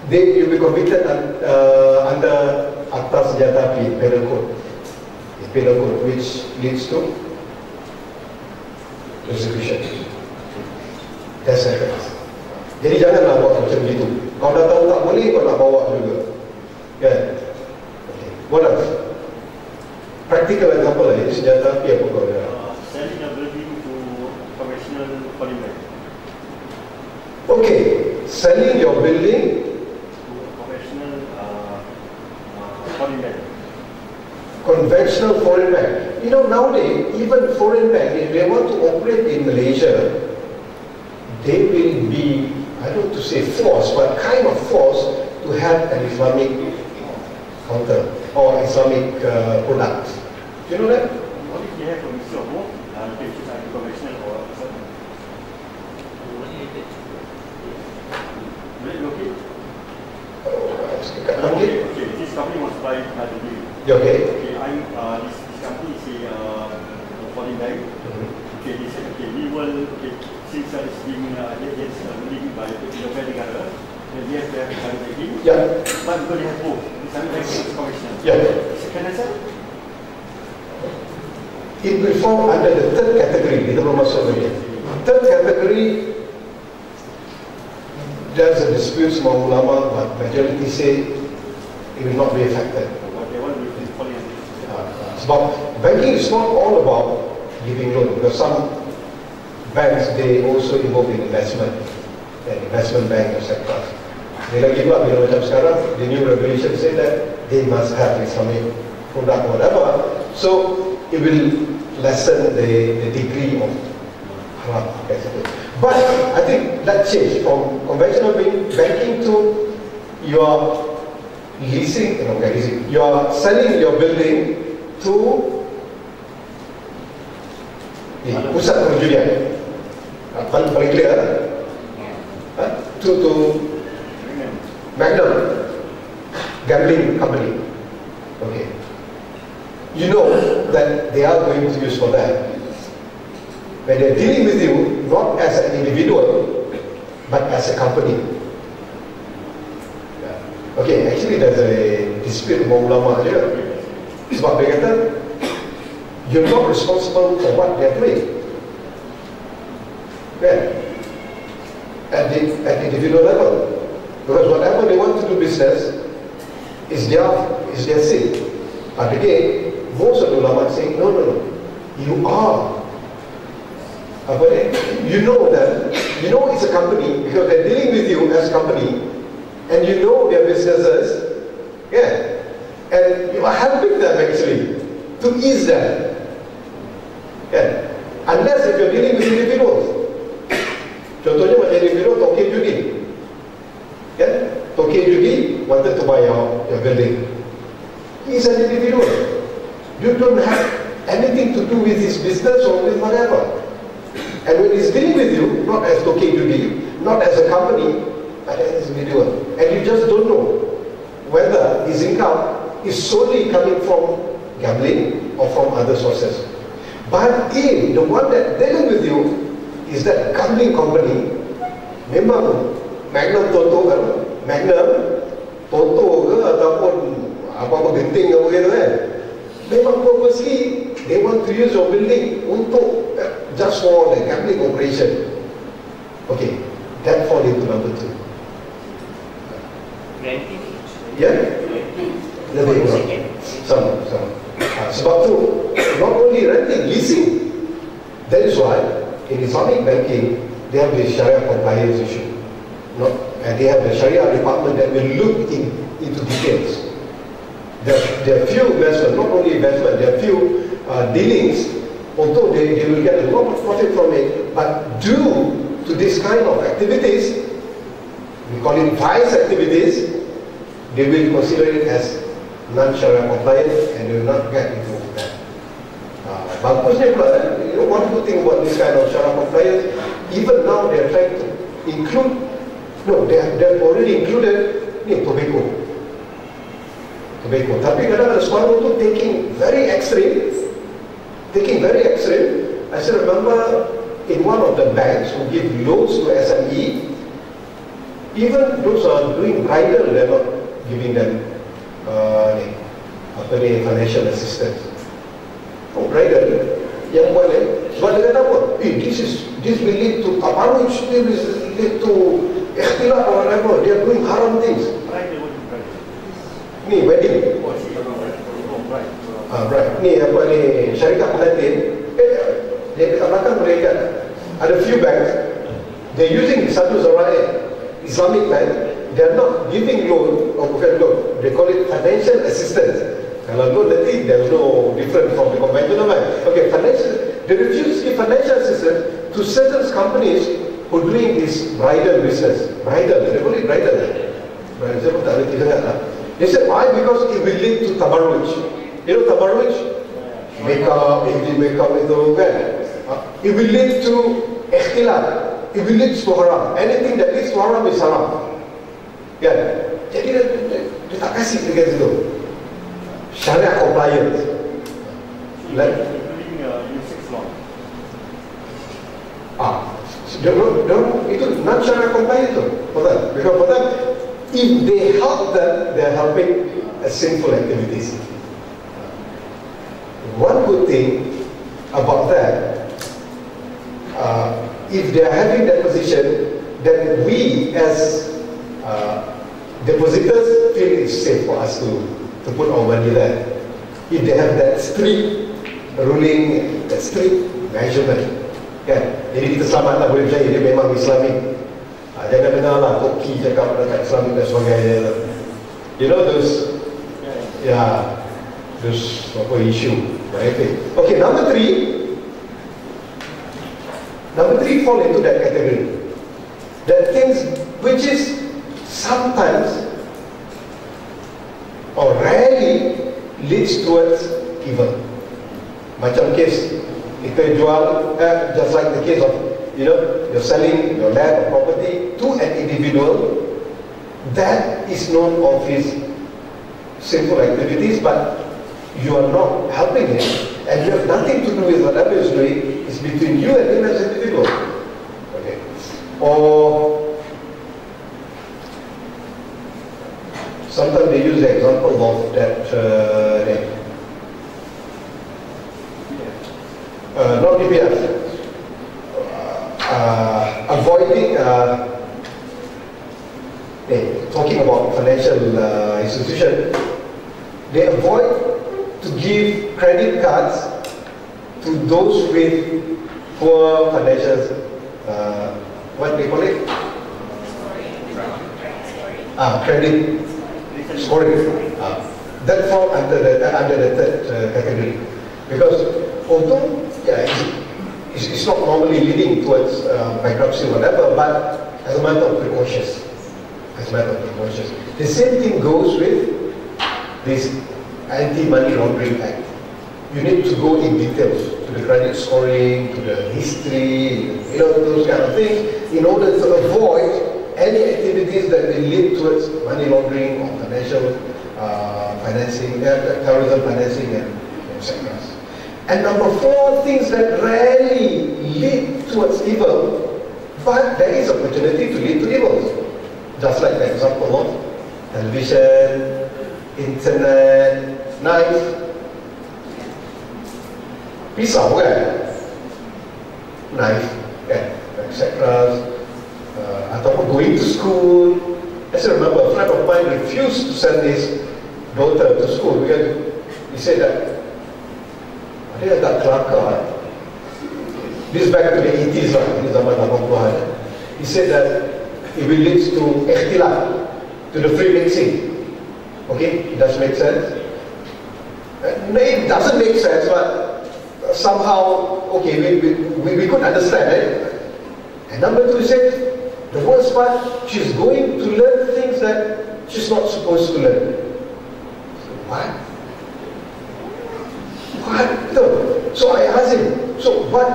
Speaker 2: you'll be convicted under Akta Senjata Api, Penal Code. It's Penal Code, which leads to execution. That's it. Jadi janganlah buat macam itu. Kau dah tahu tak boleh, kau nak bawa juga. Kan? Okay. What else? Practical example lagi, senjata api apa kau ada?
Speaker 4: Selling a building to conventional polymer.
Speaker 2: Okay, selling your building conventional foreign bank. You know, nowadays, even foreign bank, if they want to operate in Malaysia, they will be, I don't want to say forced, but kind of forced to have an Islamic counter or Islamic product. Do you know that?
Speaker 4: What if they have a mixture of both? They choose either conventional or something. Will it be okay? Okay, this company wants to buy another building.
Speaker 2: Okay.
Speaker 4: Okay, this company is a foreign bank. Okay, they said, okay, we will, okay, since it's being building by the local negara, then we have to have Islamic banking.
Speaker 2: Yeah.
Speaker 4: But because they have both, Islamic banking is conventional.
Speaker 2: Yeah.
Speaker 4: Can I say?
Speaker 2: It will fall under the third category. Kita belum masuk lagi. Third category, there's a dispute among ulama, but majority say it will not be affected. But banking is not all about giving loan, because some banks, they also involve in investment, and investment bank, etc. They lagi pula bila macam sekarang, the new regulation say that they must have Islamic product or whatever, so it will lessen the degree of haram. But I think that change from conventional banking to your leasing, you are selling your building to pusat perjudian, paling clear, to Magnum gambling company. Okay, you know that they are going to use for that. When they are dealing with you, not as an individual, but as a company. Okay, actually there's a dispute among ulama here. Sebab dia kata, you're not responsible for what they're doing. Kan? At the individual level. Because whatever they want to do business is their sin. But again, most of the ulama saying, no, you are. You know that, you know it's a company because they're dealing with you as a company, and you know their businesses, yeah. And you are helping them actually to ease them. Yeah. Unless if you're dealing with individuals. Contohnya macam individual token judi. Yeah? Token judi wanted to buy your building. He is an individual. You don't have anything to do with his business or with whatever. And when he's dealing with you, not as token judi, not as a company, but as an individual. And you just don't know whether his income is solely coming from gambling or from other sources. But if the one that dealing with you is that gambling company, memang Magnum Toto kan, Magnum Toto ke ataupun apa-apa genting ke begitu kan, memang purposely they want to use your building untuk just for the gambling operation. Okay, that fall into number 2.
Speaker 3: Renting.
Speaker 2: Ya, lebih kurang sama. Sebab tu not only renting, leasing. That is why in Islamic banking they have the Sharia compliance issue. And they have the Sharia department that will look into details. There are few investment, not only investment, there are few dealings, although they will get a lot of profit from it, but due to this kind of activities, we call it vice activities, they will consider it as non-Sharia compliant and they will not get into that. Bagusnya pula, one good thing about this kind of Sharia compliance, even now they are trying to include, they have already included tobacco. Tapi kadang-kadang sekarang tu taking very extreme. I still remember in one of the banks who give loans to SME, even those are doing bridal, they're not giving them financial assistance. Bridal, yang buat sebab dia kata apa? This will lead to tabarruj, this will lead to ikhtilaf or whatever. They are doing haram things. Ni wedding. Right. Ni apa ni syarikat pengantin. Dia dekat belakang mereka ada few banks. They're using satu zara'i Islamic bank. They're not giving loan or bukan loan. They call it financial assistance. Kalau loan nanti there's no different from the conventional bank. Okay, they refuse to give financial assistance to certain companies who are doing this bridal business. Bridal, they call it bridal. Saya pun tak boleh dengar lah. They said why? Because it will lead to tabarruj. You know tabarruj? Makeup, makeup itu kan. It will lead to ikhtilaf. It will lead to haram. Anything that leads to haram is haram. Kan? Jadi dia tak kasih dekat situ. Sharia compliance.
Speaker 4: Including U6 law.
Speaker 2: Itu non-Sharia compliance tu. Because for them, if they help them, they are helping sinful activities. One good thing about that, if they are having that position, then we as depositors feel it's safe for us to put our money there. If they have that strict ruling, that strict measurement, kan? Jadi kita selamatlah boleh percaya dia memang Islamic. Jangan dengarlah koki cakap dekat Islamic dan sebagainya. You know those, those apa issue. Okay, number 3 fall into that category. That things which is sometimes or rarely leads towards evil. Macam case kita jual, just like the case of, you're selling your land or property to an individual that is known of his sinful activities, but you are not helping him, and you have nothing to do with whatever he's doing. It's between you and him as an individual. Okay. Or sometimes they use the example of that not DPF, avoiding talking about financial institution, they avoid to give credit cards to those with poor financial what they call it? Credit scoring. That fall under the third category, because although it's not normally leading towards bankruptcy or whatever, but as a matter of precautions. The same thing goes with this Anti-Money Laundering Act. you need to go in details to the credit scoring, to the history, those kind of things, in order to avoid any activities that may lead towards money laundering or financial financing, terrorism financing, and etc. And number 4, things that rarely lead towards evil, but there is opportunity to lead to evils. Just like the example of television, internet, knife, pisau kan, knife kan, etc. Ataupun going to school. I still remember a friend of mine refused to send his daughter to school because he said that dia agak kelakar. This is back to the 80s lah, ini zaman 80-an. He said that it will lead to ikhtilaf, to the free mixing. Okay, it does make sense. No, it doesn't make sense, but somehow, okay, we could understand it. And number 2, he said, the worst part, she's going to learn things that she's not supposed to learn. So, what? What? No. So I asked him, so what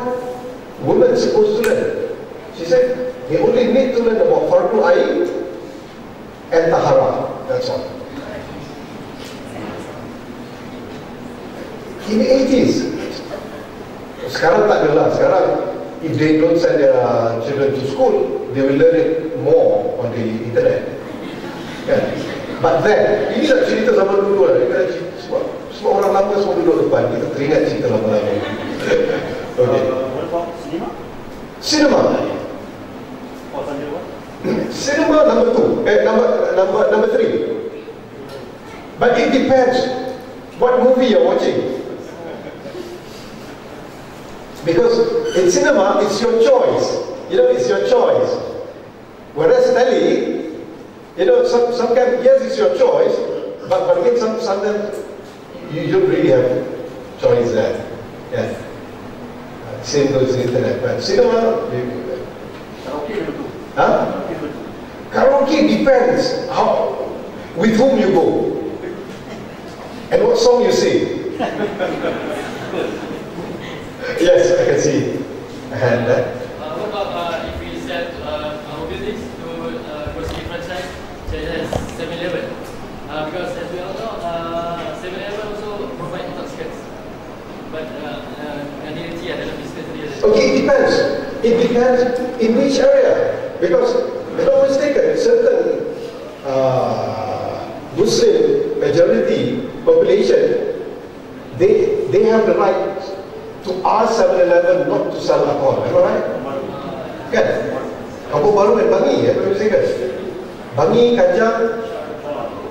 Speaker 2: women supposed to learn? She said, they only need to learn about fardu ain and tahara. That's all. In the 80s. Sekarang tak adalah. Sekarang, if they don't send their children to school, they will learn it more on the internet. Kan? But then, ini nak cerita zaman dulu lah. Semua orang lama semua duduk depan. Kita teringat cerita lama-lama. Okay.
Speaker 4: What about cinema?
Speaker 2: Cinema.
Speaker 4: Or something what?
Speaker 2: Cinema number 2. Number 3. But it depends what movie you're watching. Because in cinema, it's your choice. It's your choice. Whereas telly, sometimes, yes, it's your choice, but again, sometimes you don't really have choice there. Yeah. Same goes with internet. But cinema,
Speaker 4: Karaoke betul.
Speaker 2: huh? Karaoke depends with whom you go and what song you sing. Yes, I can see. And
Speaker 3: what about if we sell our buildings to grocery franchise, such as 7-Eleven? Because as we all know, 7-Eleven also provide intoxicants. But identity adalah business dia.
Speaker 2: okay, it depends. It depends in which area. Because, if I'm not mistaken, certain Muslim majority population, they have the right to ask 7-Eleven not to sell alcohol. Am I right? Kan? Kampung Baru dan Bangi, if I'm not mistaken. Bangi, Kanjang,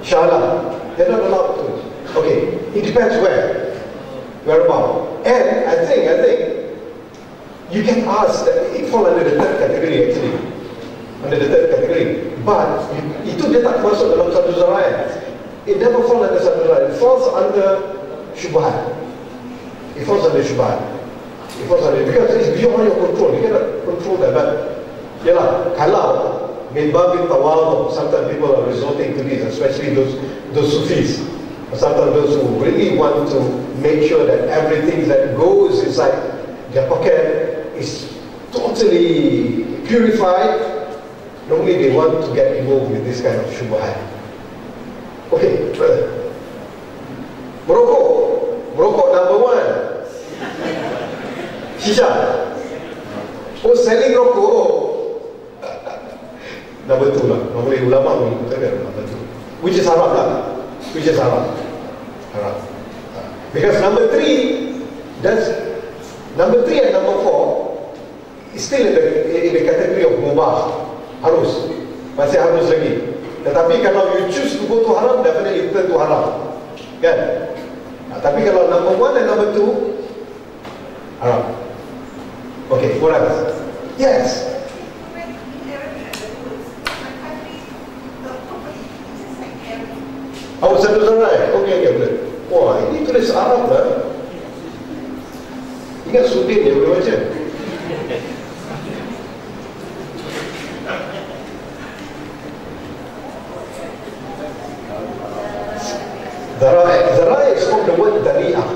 Speaker 2: Shah Alam. They're not allowed to. Okay, it depends where. Whereabout. And I think you can ask that it falls under the 3rd category actually. Under the 3rd category. But itu dia tak masuk dalam satu zaraat. It never falls under satu zaraat. It falls under syubhat. It falls under syubhat. It falls under, because it's beyond your control. You cannot control that. But yalah, kalau min babil tawadhu, sometimes people are resorting to this, especially those Sufis. Sometimes those who really want to make sure that everything that goes inside their pocket is totally purified. Normally they want to get involved with this kind of shubhat. Okay, brother. Merokok number 1. Shisha. Oh, selling rokok. Number 2 lah. Normally ulama mengikutkan number 2. Which is haram lah. Which is haram. Because number 3 and number 4 is still in the category of mubah. Harus. Masih harus lagi. Tetapi kalau you choose to go to haram, definitely turn to haram. Kan? Tapi kalau number 1 and number 2 haram. Okay, what else? Yes. Oh, satu zarai. Okay, boleh. Wah, ini tulis Arab lah. Ingat Sudin dia boleh baca. Zarai is from the word dari'ah.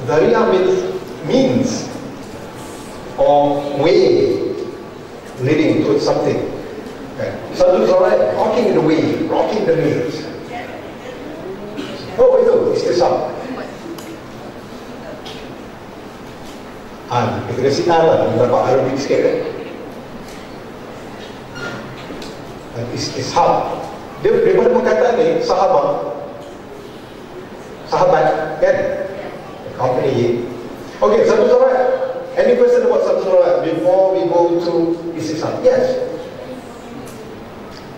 Speaker 2: Dharia means or way leading to something. Okay. Satu solat, rocking the way, rocking the knees. Oh itu istisab. Kita kasi tahu berapa Arabic sikit kan. Istisab. Dia daripada perkataan ni sahabat kan? Company. Okay, satu solat. Any question about satu solat before we go to istisab? Yes.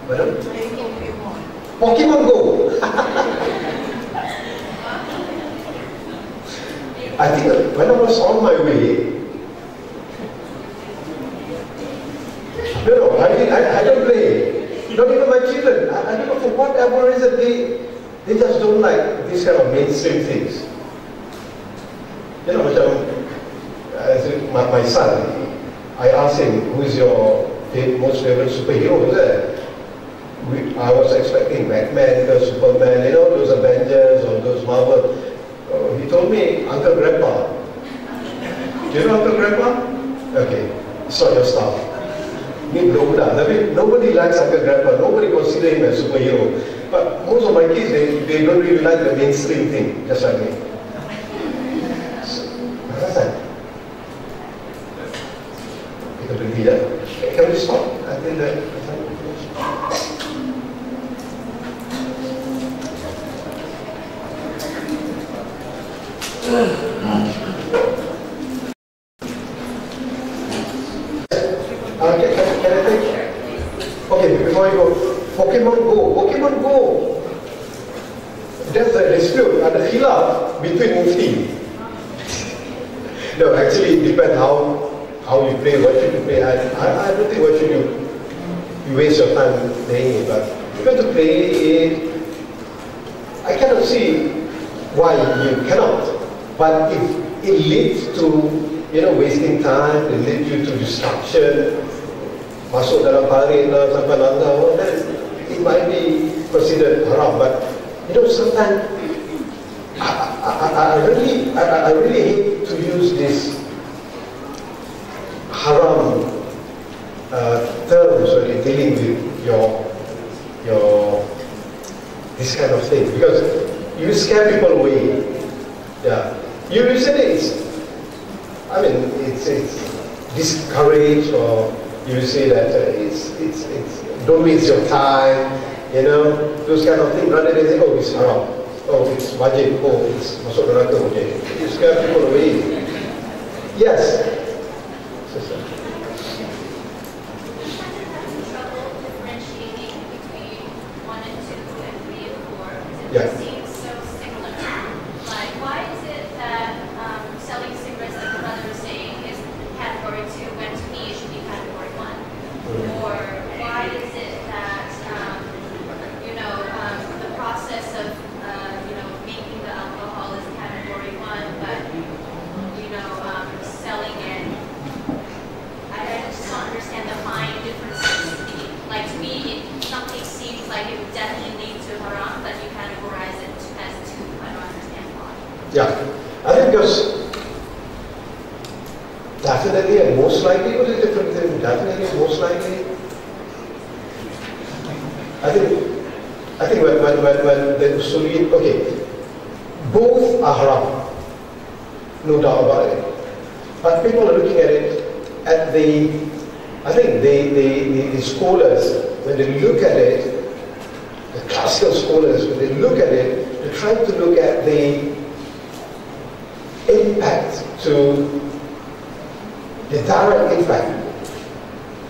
Speaker 2: Madam? Pokemon Go. I think when I was on my way, no, I don't play. Not even my children. I don't know for whatever reason they just don't like these kind of mainstream things. You know, my son, I asked him, who is your most favorite superhero? I was expecting Batman, Superman, you know, those Avengers or those Marvel. He told me, Uncle Grandpa. Do you know Uncle Grandpa? Okay, it's not your stuff. Nobody likes Uncle Grandpa. Nobody considers him a superhero. But most of my kids, they don't really like the mainstream thing, just like me. Can we stop? I think that. Can I take? Okay, before you go, Pokemon Go. There's a dispute, a khilaf between Mufti. No, actually, it depends how you play, what should you play. I don't think what should you waste your time playing it, but if you want to play it, I cannot see why you cannot. But if it leads to, you know, wasting time, it leads you to distraction, masuk dalam parit lah, sampai langgar, then it might be considered haram. But you know, sometimes I really hate to use this haram terms when you're dealing with your this kind of thing, because you scare people away. Yeah, you said it's discourage, or you say that it's don't waste your time, you know, those kind of things, rather than say, oh, it's haram, oh, it's wajib, oh, it's masuk neraka, okay. You scare people away. Yes. Yeah.
Speaker 5: It seems so similar. Like, why is it that selling cigarettes, like the brother was saying, is category 2, when to me it should be category 1? Or why is it that, the process of, making the alcohol is category 1, but, selling it, I just don't understand the fine differences. Like, to me, something seems like it would definitely lead to haram, but you categorize it as 2. I don't understand why.
Speaker 2: Yeah, I think because definitely and most likely was a different thing. Definitely and most likely. I think when the Usuliyin, okay, both are haram, no doubt about it. But people are looking at it at I think the scholars, when they look at it, the classical scholars, when they look at it, they're trying to look at the impact to the direct impact,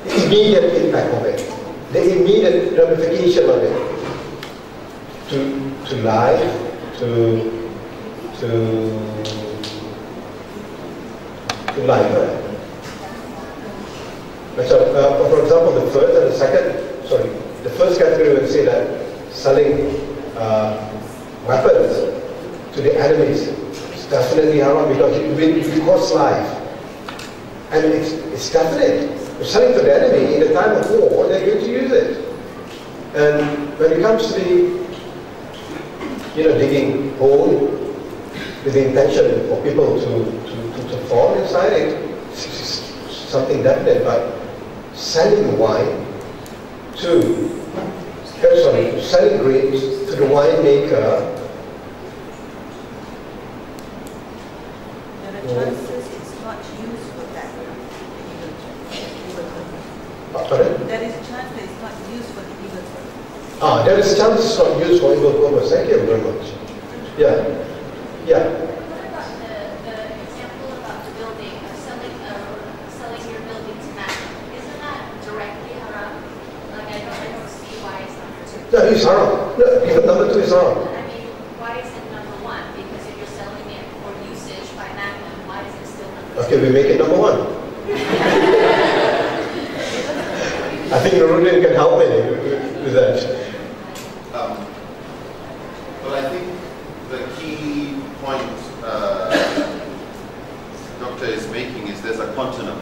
Speaker 2: the immediate impact of it, the immediate ramification of it to life, to life. Right? So, for example, the first category would say that selling weapons to the enemies is definitely haram because it costs life. And it's definite. You're selling to the enemy in a time of war, they're going to use it. And when it comes to the, digging hole, with the intention for people to fall inside it, it's something definite, but selling wine to, selling grapes to the winemaker.
Speaker 6: There are chances it's not used for that.
Speaker 2: Pardon?
Speaker 6: There is a chance that it's not used for the evil purpose.
Speaker 2: There is a chance it's not used for evil purpose. Thank you very much. Yeah. Yeah.
Speaker 5: What about the example about the building, selling your building to Magnum? Isn't that directly haram? Like I don't see why it's number 2.
Speaker 2: No, it's haram. No, even number 2 is haram.
Speaker 5: I mean, why is it number 1? Because if you're selling it for usage by Magnum, why is it still number 2?
Speaker 2: Okay, we make it number 1. I think Nuruddin can help me with that.
Speaker 7: Well, I think the key point Doctor is making is there's a continuum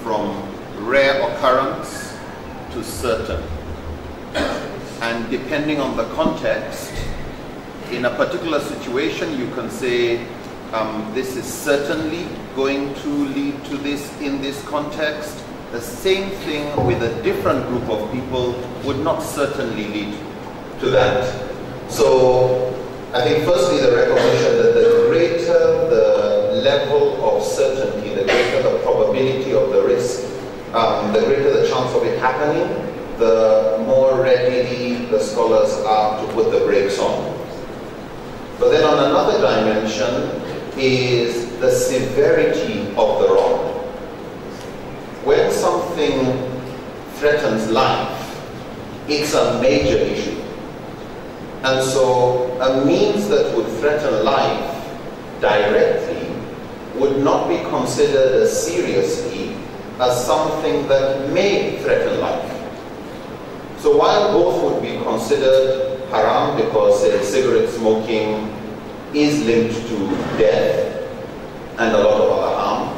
Speaker 7: from rare occurrence to certain. And depending on the context, in a particular situation, you can say, this is certainly going to lead to this in this context. The same thing with a different group of people would not certainly lead to that. So I think firstly the recognition that the greater the level of certainty, the greater the probability of the risk, the greater the chance of it happening, the more readily the scholars are to put the brakes on. But then on another dimension is the severity of the wrong. When something threatens life, it's a major issue. And so a means that would threaten life directly would not be considered as seriously as something that may threaten life. So while both would be considered haram because cigarette smoking is linked to death and a lot of other harm,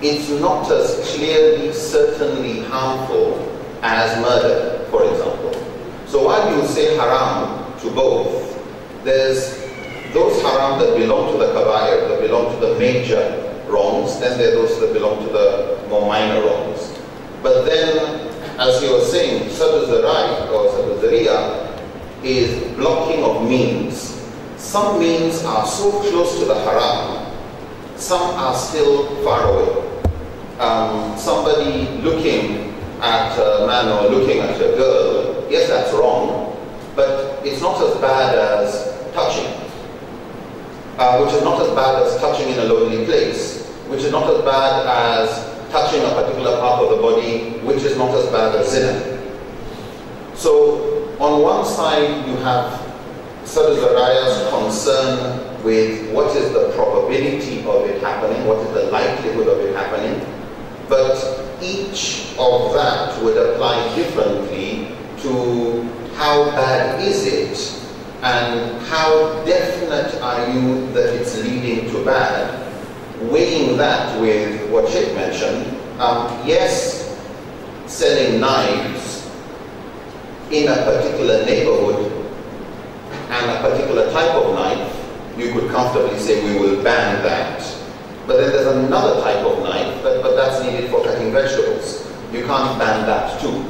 Speaker 7: it's not as clearly, certainly harmful as murder, for example. So while you say haram to both, there's those haram that belong to the kaba'ir, that belong to the major wrongs, then there are those that belong to the more minor wrongs. But then, as you were saying, Sadr Zarai or Sadr Zaria is blocking of means. Some means are so close to the haram, some are still far away. Somebody looking at a man or looking at a girl, yes, that's wrong, but it's not as bad as touching, which is not as bad as touching in a lonely place, which is not as bad as touching a particular part of the body, which is not as bad as zina. So on one side you have Sadr Zaraya's concern with what is the probability of it happening, what is the likelihood of it happening, but each of that would apply differently to how bad is it and how definite are you that it's leading to bad. Weighing that with what Sheikh mentioned, yes, selling knives in a particular neighborhood and a particular type of knife, you could comfortably say we will ban that. But then there's another type of knife, but that's needed for cutting vegetables. You can't ban that too.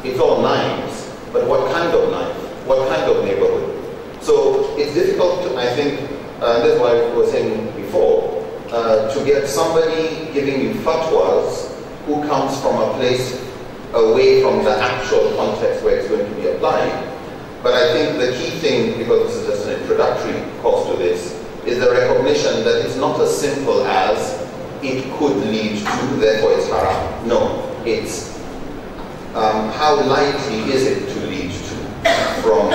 Speaker 7: It's all knives, but what kind of knife? What kind of neighborhood? So it's difficult to, I think, that's why I was saying before, to get somebody giving you fatwas who comes from a place away from the actual context where it's going to be applied. But I think the key thing, because this is just an introductory course to this, is the recognition that it's not as simple as it could lead to, therefore it's haram. No, it's how likely is it to lead to? From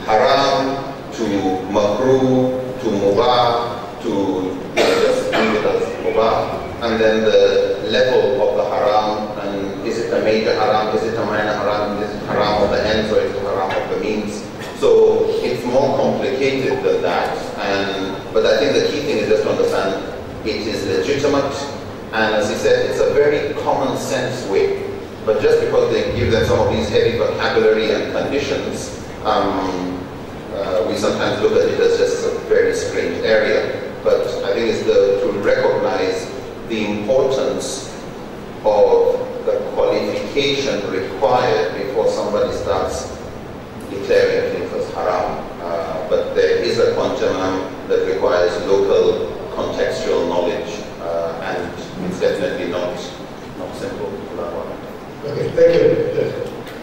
Speaker 7: haram to makruh to mubah to just leave it as mubah, and then the level of the haram, and is it a major haram, is it a minor haram, is it haram of the ends or is it haram of the means? So it's more complicated than that, but I think the key thing is just to understand it is legitimate, and as he said, it's a very common sense way. But just because they give them some of these heavy vocabulary and conditions, we sometimes look at it as just a very quantum that requires local contextual knowledge, and it's definitely not simple for that one.
Speaker 2: Okay, thank you.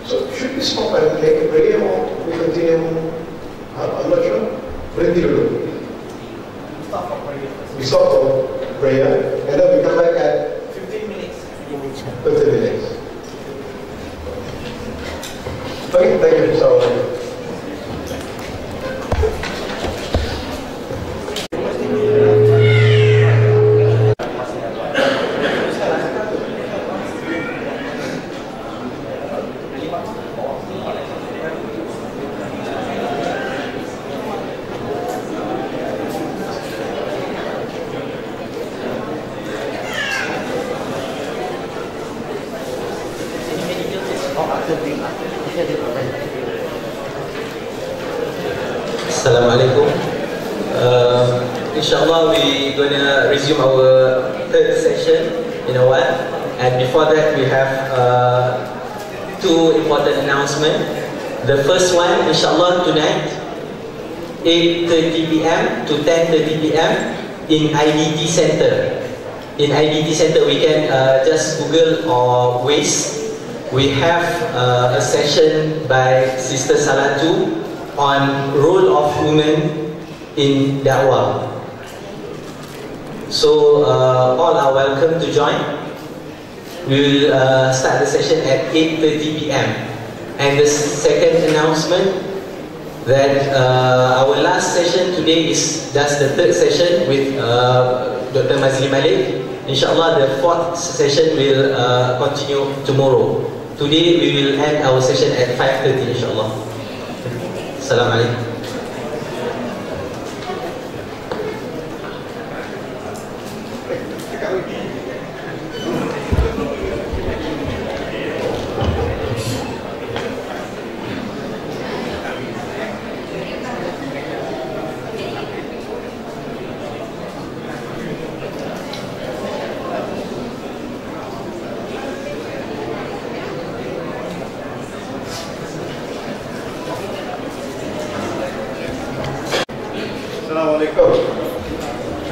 Speaker 2: So should we stop and take a prayer or we continue? I'm not sure. Berhenti dulu. We stop for prayer and then we come back at
Speaker 1: 15 minutes.
Speaker 2: 15 minutes. Okay, thank you. So,
Speaker 1: Assalamualaikum. Inshallah, we're gonna resume our third session in a while. And before that, we have two important announcements. The first one, inshallah, tonight, 8:30 p.m. to 10:30 p.m. in IDT Center. In IDT Center, we can just Google or Waze. We have a session by Sister Salatu on role of women in Dawah. So all are welcome to join. We will start the session at 8:30 p.m. And the second announcement that our last session today is just the third session with Dr. Mazli Malik. Inshallah, the fourth session will continue tomorrow. Today we will end our session at 5:30 inshallah. Assalamualaikum.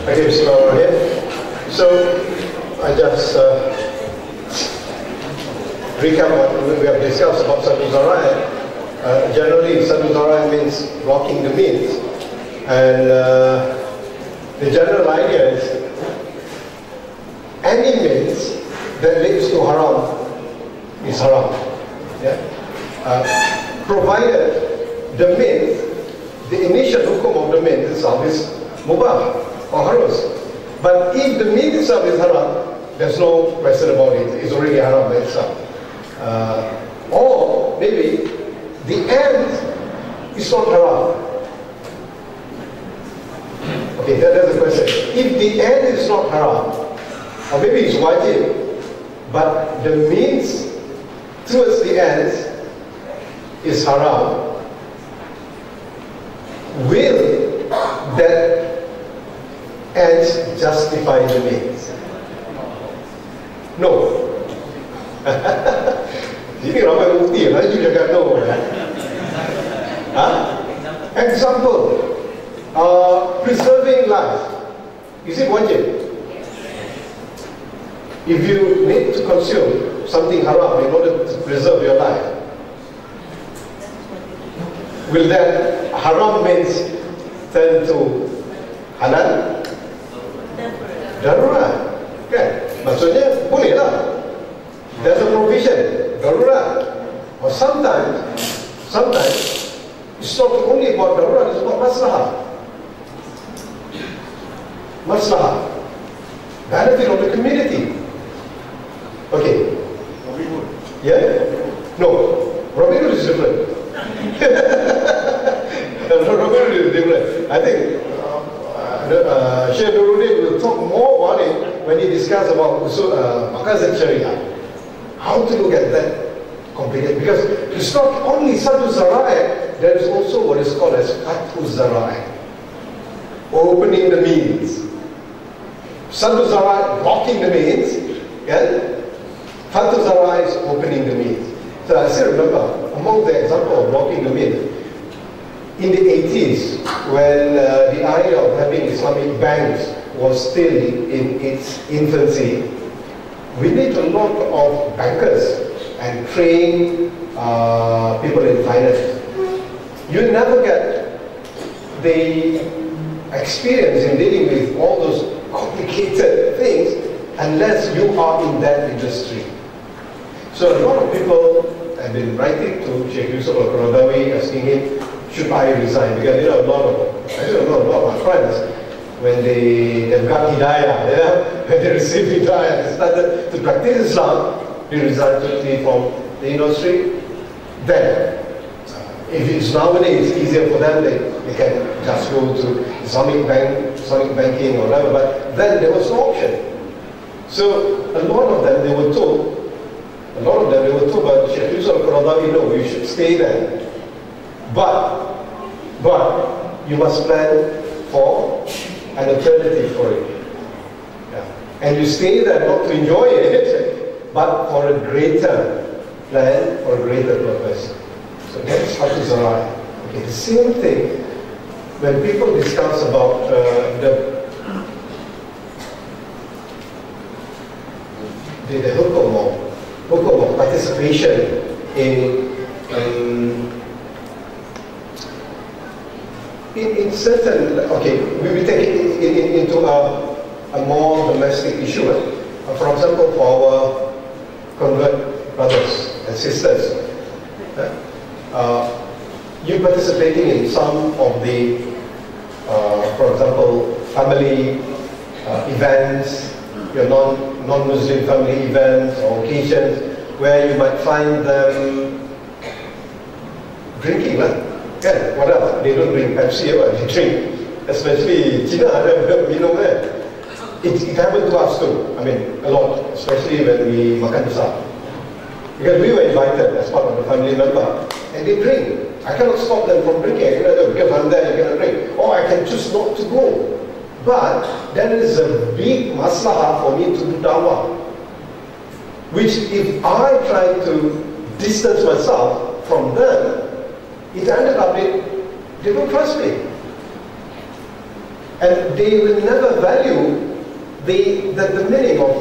Speaker 2: Okay, so I just recap what we have discussed about Sadhu Zarai. Generally, Sadhu Zarai means blocking the means, and the general idea is any means that leads to haram is haram. Yeah? Provided the means, the initial hukum of the means itself is mubah or harus. But if the meat itself is haram, there's no question about it. It's already haram by itself. Or maybe the end is not haram. Okay, that's the question. If the end is not haram, or maybe it's wajib, but the means towards the end is haram, will that ends justify the means? No. Ini ramai bukti, laju cakap no. Example, preserving life. Is it wajib? If you need to consume something haram in order to preserve your life, will that haram means turn to halal? Darurat, kan? Maksudnya boleh lah. There's a provision, darurat. Or sometimes it's not only about darurat, it's about maslahah. Maslahah, benefit of the community. Okay.
Speaker 4: Robin Hood.
Speaker 2: Yeah? No, Robin Hood is different. Robin Hood is different. I think Syekh Nuruddin will talk more about it when he discusses about Maqasid Sharia. How to look at that complicated, because it's not only Sadhu Zarai, there is also what is called as Fathu Zarai, opening the means. Sadhu Zarai, blocking the means, yeah? Fathu Zarai is opening the means. So I still remember, among the example of blocking the means, in the 80s, when the idea of having Islamic banks was still in its infancy, we need a lot of bankers and trained people in finance. You never get the experience in dealing with all those complicated things unless you are in that industry. So a lot of people have been writing to Sheikh Yusuf Al-Qaradawi asking him, should I resign? Because a lot of my friends, when they've got hidayah, when they receive hidayah, they started to practice Islam, they resign totally from the industry. Then, if it's nowadays easier for them, they can just go to Islamic banking or whatever, but then there was no option. So a lot of them, they were told by Sheikh Yusuf Al-Qaradawi, no, you should stay there. But you must plan for an alternative for it. Yeah. And you stay there not to enjoy it, but for a greater plan, for a greater purpose. So that's how to survive. Okay, the same thing when people discuss about the hukum of participation in certain, okay, we take it into a more domestic issue. For example, for our convert brothers and sisters, you participating in some of the, for example, family events, your non-Muslim family events or occasions, where you might find them drinking, whatever. They don't drink Pepsi or they drink, especially China, minum. It happened to us too. I mean, a lot, especially when we makan besar. Because we were invited as part of the family member, and they drink. I cannot stop them from drinking. Because I'm there, you cannot drink. Or I can choose not to go. But there is a big maslahah for me to do dawah, which if I try to distance myself from them, it ended up they don't trust me. And they will never value the meaning of,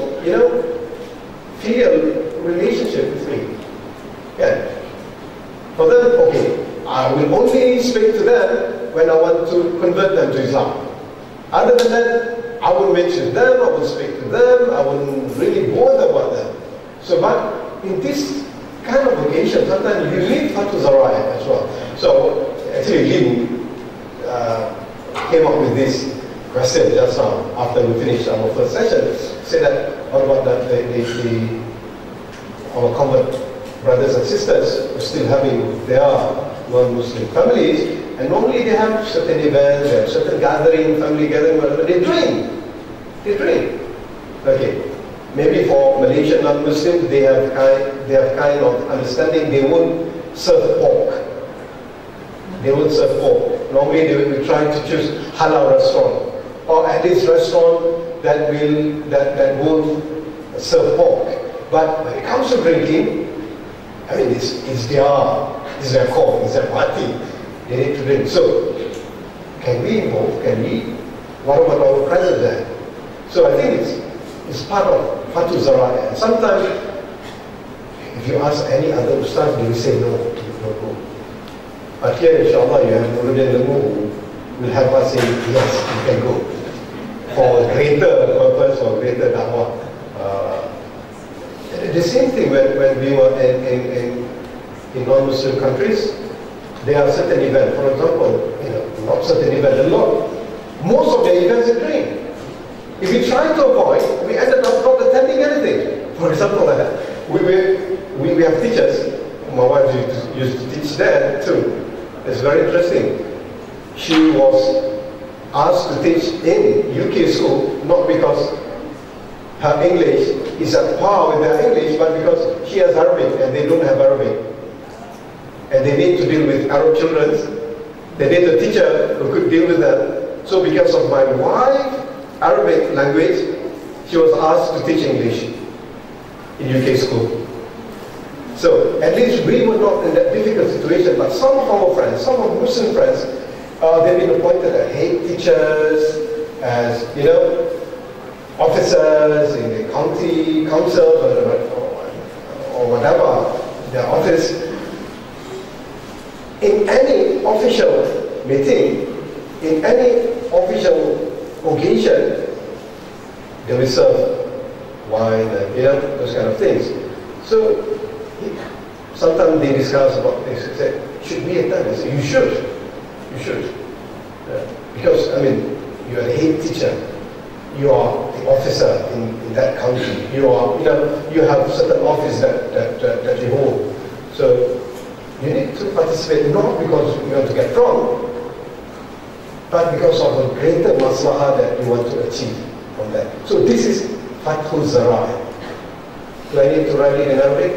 Speaker 2: filial relationship with me. Yeah. For them, okay, I will only speak to them when I want to convert them to Islam. Other than that, I will mention them, I will speak to them, I wouldn't really bother about them. So, but in this kind of occasion, sometimes you need Fatu Zaraya as well. So, actually, Lim came up with this question just now, after we finished our first session, say that, what about that, our convert brothers and sisters are still having their non-Muslim families, and normally they have certain events, they have certain gathering, family gathering, whatever, they drink. Okay. Maybe for Malaysian non-Muslims, they have kind of understanding, they won't serve pork. They won't serve pork. Normally they will be trying to choose halal restaurant, or at least restaurant that won't serve pork. But when it comes to drinking, I mean, it's their call, it's their party. They need to drink. So, can we involve? What about our presence there? So I think it's part of Fatu Zaraya. And sometimes, if you ask any other ustaz, they will say no, you don't go. But here, inshallah, you have Nuruddin Lemu who will help us say, yes, you can go. For greater purpose, for greater da'wah. The same thing when we were in non-Muslim countries, there are certain events. For example, not certain events, most of the events are drink. If we try to avoid, we ended up not attending anything. For example, we have teachers. My wife used to teach there too. It's very interesting. She was asked to teach in UK school, not because her English is at par with their English, but because she has Arabic and they don't have Arabic. And they need to deal with Arab children. They need a teacher who could deal with them. So because of my wife's Arabic language, she was asked to teach English in UK school. So at least we were not in that difficult situation, but some of our friends, some of Muslim friends, they've been appointed as head teachers, as, you know, officers in the county council or whatever, their office. In any official meeting, in any official occasion, they will serve wine and, you know, those kind of things. So sometimes they discuss about this. They say, should we attend? I say, you should. You should. Because, I mean, you are the head teacher. You are the officer in that country. You are, you know, you have certain office that you hold. So you need to participate not because you want to get wrong, but because of a greater maslahah that you want to achieve from that. So this is Fathul Zara'i. Do I need to write it in Arabic?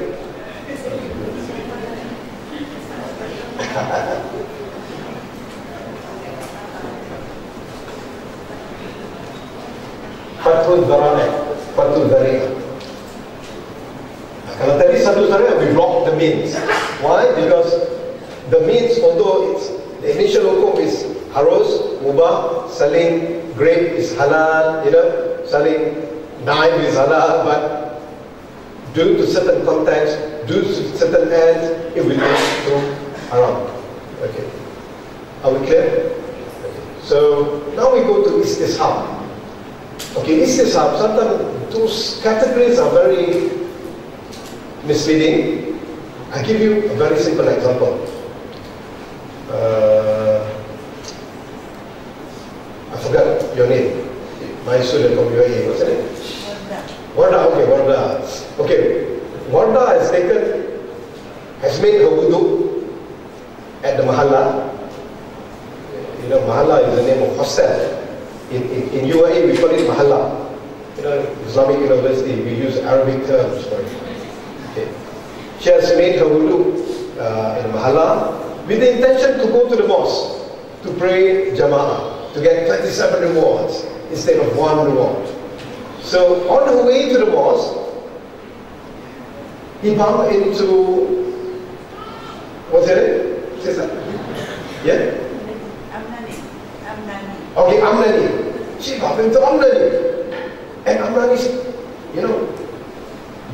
Speaker 2: Fathul Zara'i. Fathul Zara'i. Kalau tadi satu Zara'i, we block the means. Why? Because the means, although it's, the initial hukum is harus, mubah, selling grape is halal, you know, selling knife is halal, but due to certain context, due to certain ends, it will lead to haram. Okay. Are we clear? Okay. So now we go to istishab. Okay, istishab, sometimes those categories are very misleading. I give you a very simple example. I forgot your name. My student from UID, what's your name? Warda. Okay, Warda. Okay, Warda has made her wudu at the mahalla. You know, mahalla is the name of hostel. In UAE, we call it mahalla. You know, Islamic University, we use Arabic terms for it. Okay. She has made her wudu in mahalla with the intention to go to the mosque to pray jama'ah, to get 27 rewards instead of 1 reward. So on her way to the mosque, he bumped into, what's her name? Yeah? Okay, Amnani. She bumped into Amnani. And Amnani, you know,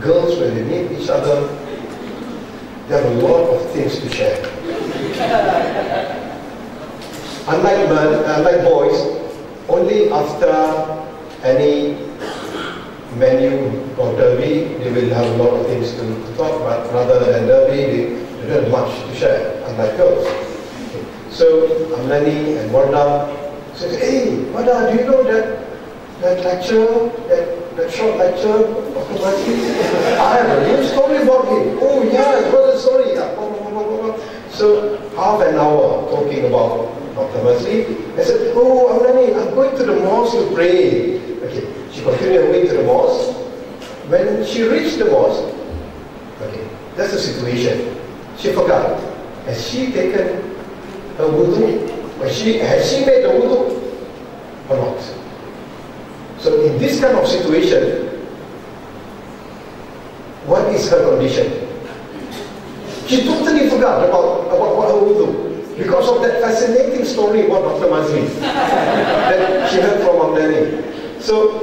Speaker 2: girls when they meet each other, they have a lot of things to share. Unlike boys, only after any menu or derby, they will have a lot of things to talk about. Rather than derby, they don't have much to share, unlike girls. Okay. So, Amnani and Warda said, hey, Warda, do you know that lecture, that short lecture of Dr. Majid? I have a new story about him. Oh yeah, it was a story. So half an hour talking about Dr. Majid. I said, oh Amnani, I'm going to the mosque to pray. Okay, she continued her way to the mosque. When she reached the mosque, okay, that's the situation. She forgot. Has she taken her wudu? Has she made the wudu or not? So in this kind of situation, what is her condition? She totally forgot about what her wudu because of that fascinating story about Dr. Mazli that she heard from Amnani. So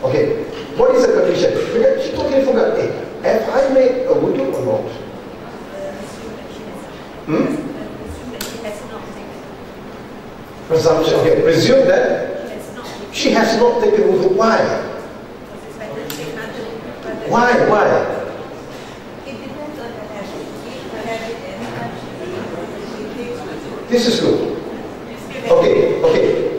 Speaker 2: okay, what is her condition? Because she totally forgot, hey, have I made a wudu or not? Presumption, okay, presume that she has not taken wudu. Why? Why?
Speaker 6: It depends on the habit.
Speaker 2: This is good. Okay.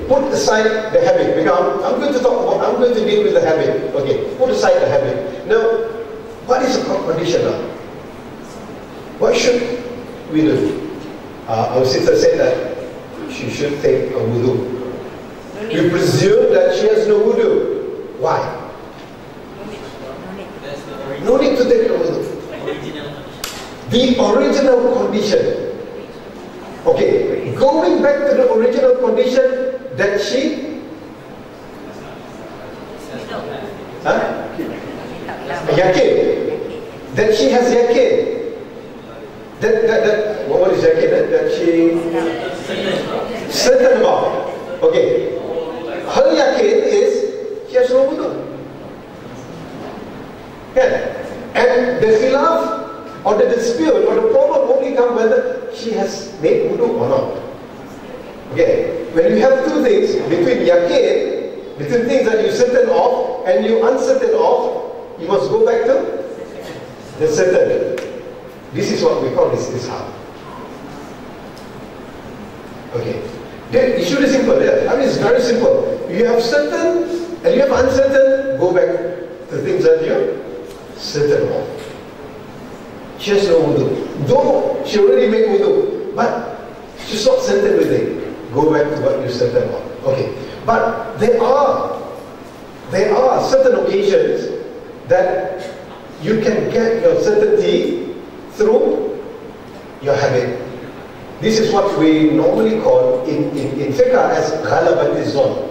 Speaker 2: Put aside the habit. Because I'm going to deal with the habit. Okay, put aside the habit. Now, what is the condition now? What should we do? Our sister said that she should take a wudu. We presume that she has no wudu. Why? No need to take a wudu. The original condition. Okay, going back to the original condition that she yakin. that she has yakin. What is yakin? That she certain about. Okay. Her yakin is she has no wudu. Yeah. And the khilaf or the dispute or the problem only comes whether she has made wudu or not. Okay. When you have two things between yakin, between things that you certain of and you uncertain of, you must go back to the certain. This is what we call istishab. Okay. The issue is simple. Yeah? I mean, it's very simple. You have certain and you have uncertain, go back to things that you certain of. She has no wudu. Though she already made wudu, but she's not certain with it. Go back to what you certain of. Okay. But there are certain occasions that you can get your certainty through your habit. This is what we normally call in fiqh as ghalabat al-zon.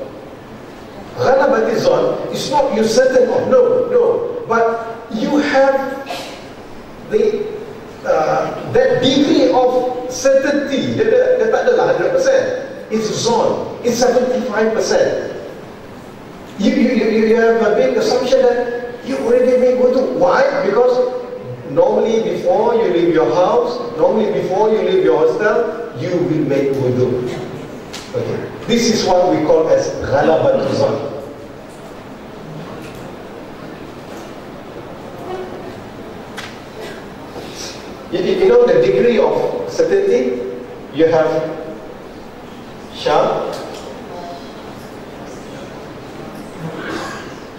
Speaker 2: Ghalabat al-zon is not you certain of, no, but you have that degree of certainty. Dia tak adalah 100%. It's zon. It's 75%. You have a big assumption that you already made wudu. Why? Because normally before you leave your house, normally before you leave your hostel, you will make wudu. Okay. This is what we call as ghalabat al-zon. You know the degree of certainty? You have shak,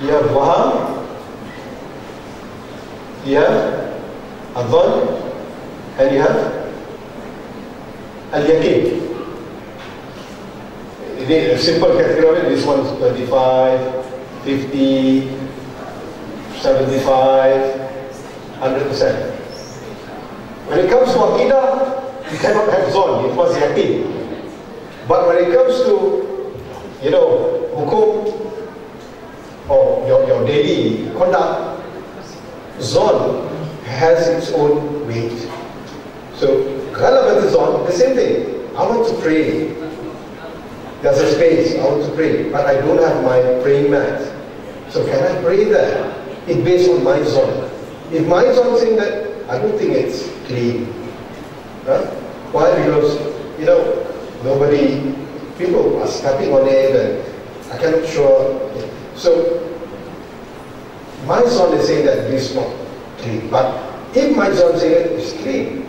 Speaker 2: you have waham, you have adhan, and you have al-yaqeen. A simple category of it, this one is 25, 50, 75, 100%. When it comes to aqidah, you cannot have zon, it must yaqeen. But when it comes to, hukum or your daily conduct, zon has its own weight. So, ghalabat zon, the same thing. I want to pray. There's a space, I want to pray, but I don't have my praying mat. So can I pray there? It's based on my zon. If my zon is saying that, I don't think it's clean. Huh? Why? Because, people are stepping on it and I cannot sure. So, my zon is saying that this is not clean. But if my zon is saying that it's clean,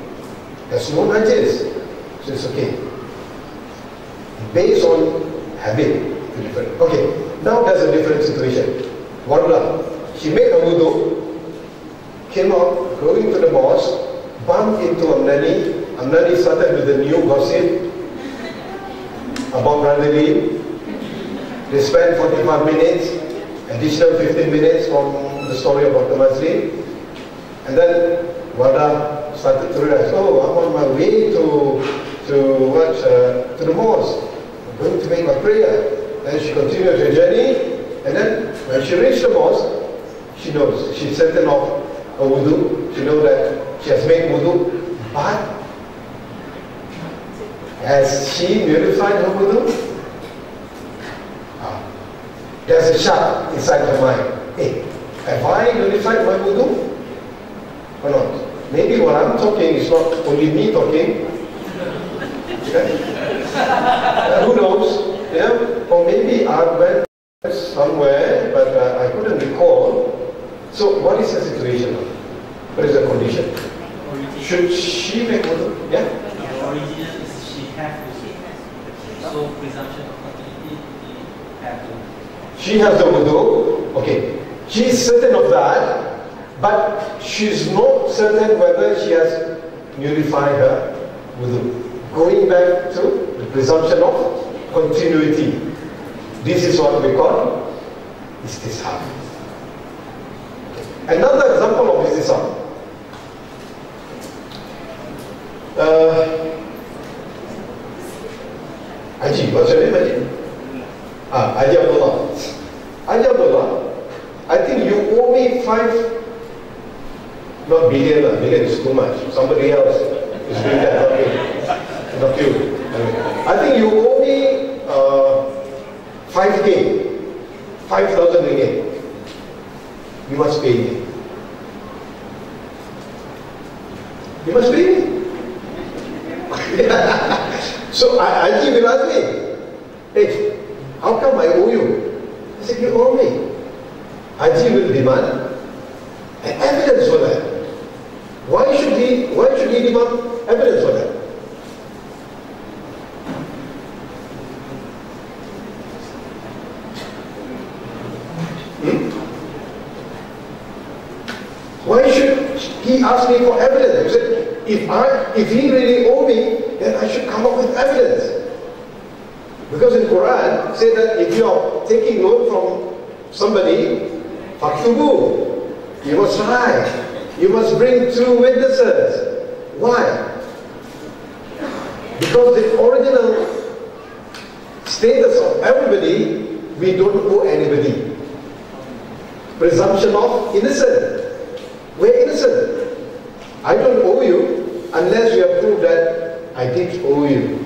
Speaker 2: there's no najis, so it's okay. Based on habit, different. Okay, now there's a different situation. Wallah, she made a wudu, came out, going to the mosque, bumped into Amnani. Amnani started with a new gossip about brotherly. They spent 45 minutes, additional 15 minutes from the story about the masjid. And then Wada started to realize, oh, I'm on my way to the mosque. I'm going to make my prayer. And she continued her journey. And then when she reached the mosque, she knows, she's certain of a wudu. She knows that she has made wudu. But has she nullified her wudu? There's a shock inside her mind. Hey, have I nullified my wudu or not? Maybe what I'm talking is not only me talking. Okay? Who knows? Yeah? Or maybe I went somewhere, but I couldn't recall. So what is the situation? What is the condition? Should she make wudu? Yeah?
Speaker 8: The original is she has to. So presumption of fertility, he have to.
Speaker 2: She has the wudu. Okay. She is certain of that, but she's not certain whether she has nullified her wudu. Going back to the presumption of continuity. This is what we call istishab. Another example of istishab. Haji, what's your name, Haji? Haji Abdullah. Haji Abdullah, I think you owe me Not billion, billion is too much. Somebody else is doing that, not you. Not you. I think you owe me 5K, 5,000 ringgit. You must pay me. You must pay me. So Haji will ask me, hey, how come I owe you? I said, you owe me. Haji will demand an evidence for that. Why should he demand evidence for that? Why should he ask me for evidence? He said, if he really owe me, then I should come up with evidence. Because in Quran, it says that if you are taking loan from somebody, faktubu, you must write. You must bring 2 witnesses. Why? Because the original status of everybody, we don't owe anybody. Presumption of innocence. We're innocent. I don't owe you unless you have proved that I did owe you.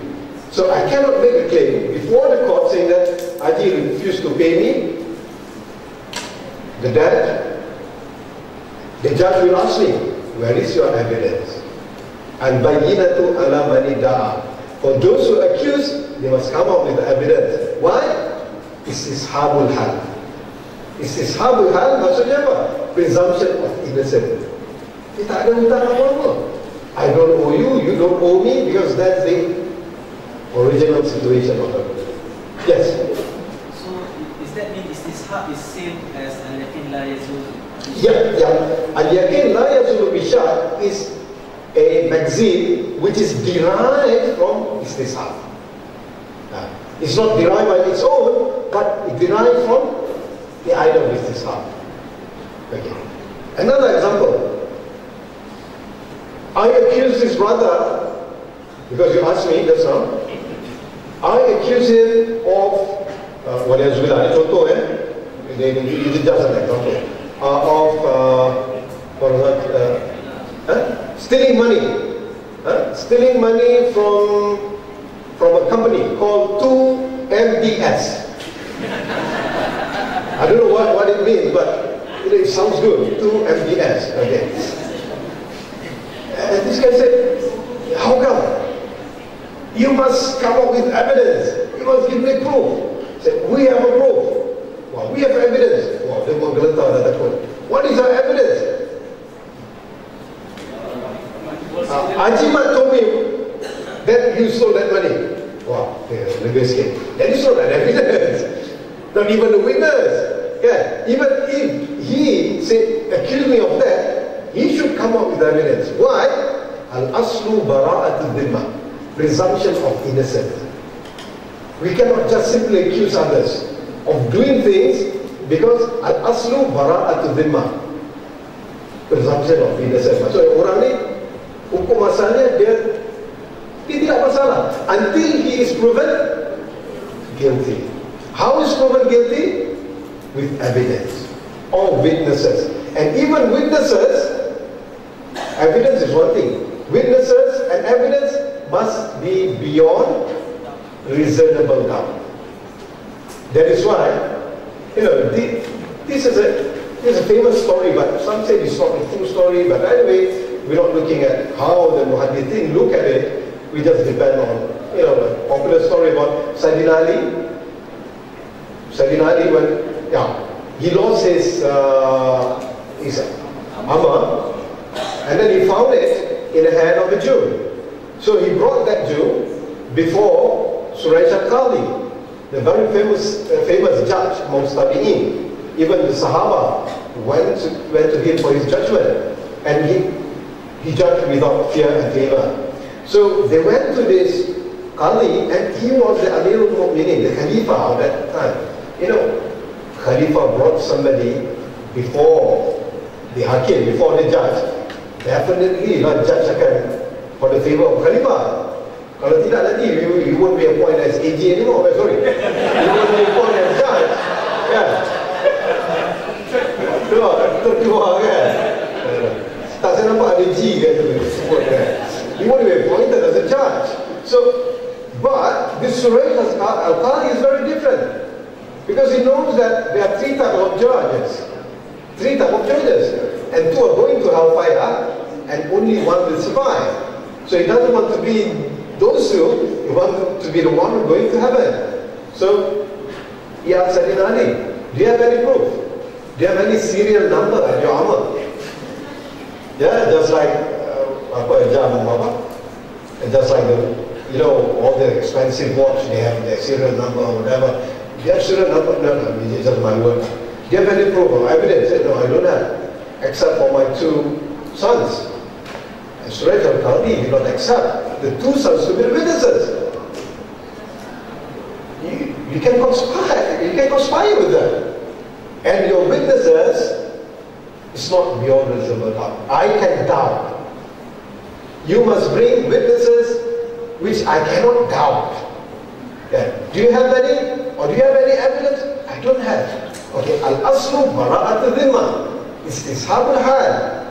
Speaker 2: So I cannot make a claim before the court saying that Haji refused to pay me the debt. The judge will ask me, where is your evidence? And bayyinatu ala man idda'a. For those who accuse, they must come up with the evidence. Why? Istishabul hal. Istishabul hal maksudnya apa? Presumption of innocence. Kita ada hutang apa-apa. I don't owe you, you don't owe me, because that's the original situation of it. Yes?
Speaker 8: So, does that mean istishab is same as al-yakin la yazul?
Speaker 2: Yeah. Al-yakin la yazul bishak is a maxim which is derived from istishab. It's not derived by its own, but it derived from the idea of istishab. Okay. Another example. I accuse this brother, because you asked me just now, I accuse him of, contoh this is just an example, stealing money. Stealing money from a company called 2MDS. I don't know what it means, but it sounds good. 2MDS. Okay. And this guy said, how come? You must come up with evidence. You must give me proof. He said, we have a proof. Well, we have evidence. Wow, they were gelentar dah takut. What is our evidence? Ahmad told me that you stole that money. Wow, lebih sikit. Then you stole that evidence. Not even the witness. Yeah, even if he said, accuse me of that, he should come up with evidence. Why? Al-aslu bara'atul dhimma. Presumption of innocence. We cannot just simply accuse others of doing things because al-aslu bara'atul dhimma. Presumption of innocence. Maksudnya orang ni, hukum asalnya dia tidak masalah until he is proven guilty. How is proven guilty? With evidence or witnesses. And even witnesses, evidence is one thing. Witnesses and evidence must be beyond reasonable doubt. That is why, this is a famous story, but some say it's not a true story. But anyway, we're not looking at how the muhaddithin look at it. We just depend on, a popular story about Sayyidina Ali. Sayyidina Ali, when he lost his armor, and then he found it in the hand of a Jew. So he brought that Jew before Suraj al-Qadi, the very famous judge amongst Tabi'in. Even the Sahaba went to him for his judgment, and he judged without fear and favor. So they went to this Qadi, and he was the Amirul Mu'minin, the Khalifa of that time. Khalifa brought somebody before the Hakim, before the judge. Definitely the judge akan for the favor of Khalifa. Kalau tidak nanti, you won't be appointed as AG anymore. Sorry, you won't be appointed as judge. Tertua kan? Tak IIG he would be appointed as a judge. So, but this Suraj Al-Qadi is very different because he knows that there are three types of judges. Three types of judges, and two are going to hellfire, and only one will survive. So he doesn't want to be those two, he wants to be the one who's going to heaven. So he asked Sayyidina Ali, do you have any proof? Do you have any serial number at your armor? Yeah, just like just like all the expensive watch, they have their serial number or whatever. Do you have serial number? No, it's just my word. Do you have any proof or evidence? No, I don't have, except for my two sons. And Suraj Al-Qadi did not accept the two sons to be witnesses. You can conspire with them. And your witnesses is not beyond reasonable doubt. I can doubt. You must bring witnesses which I cannot doubt. Yeah. Do you have any? Or do you have any evidence? I don't have. Okay, al-aslu bara'at al-dhimma. It's ishabul hal.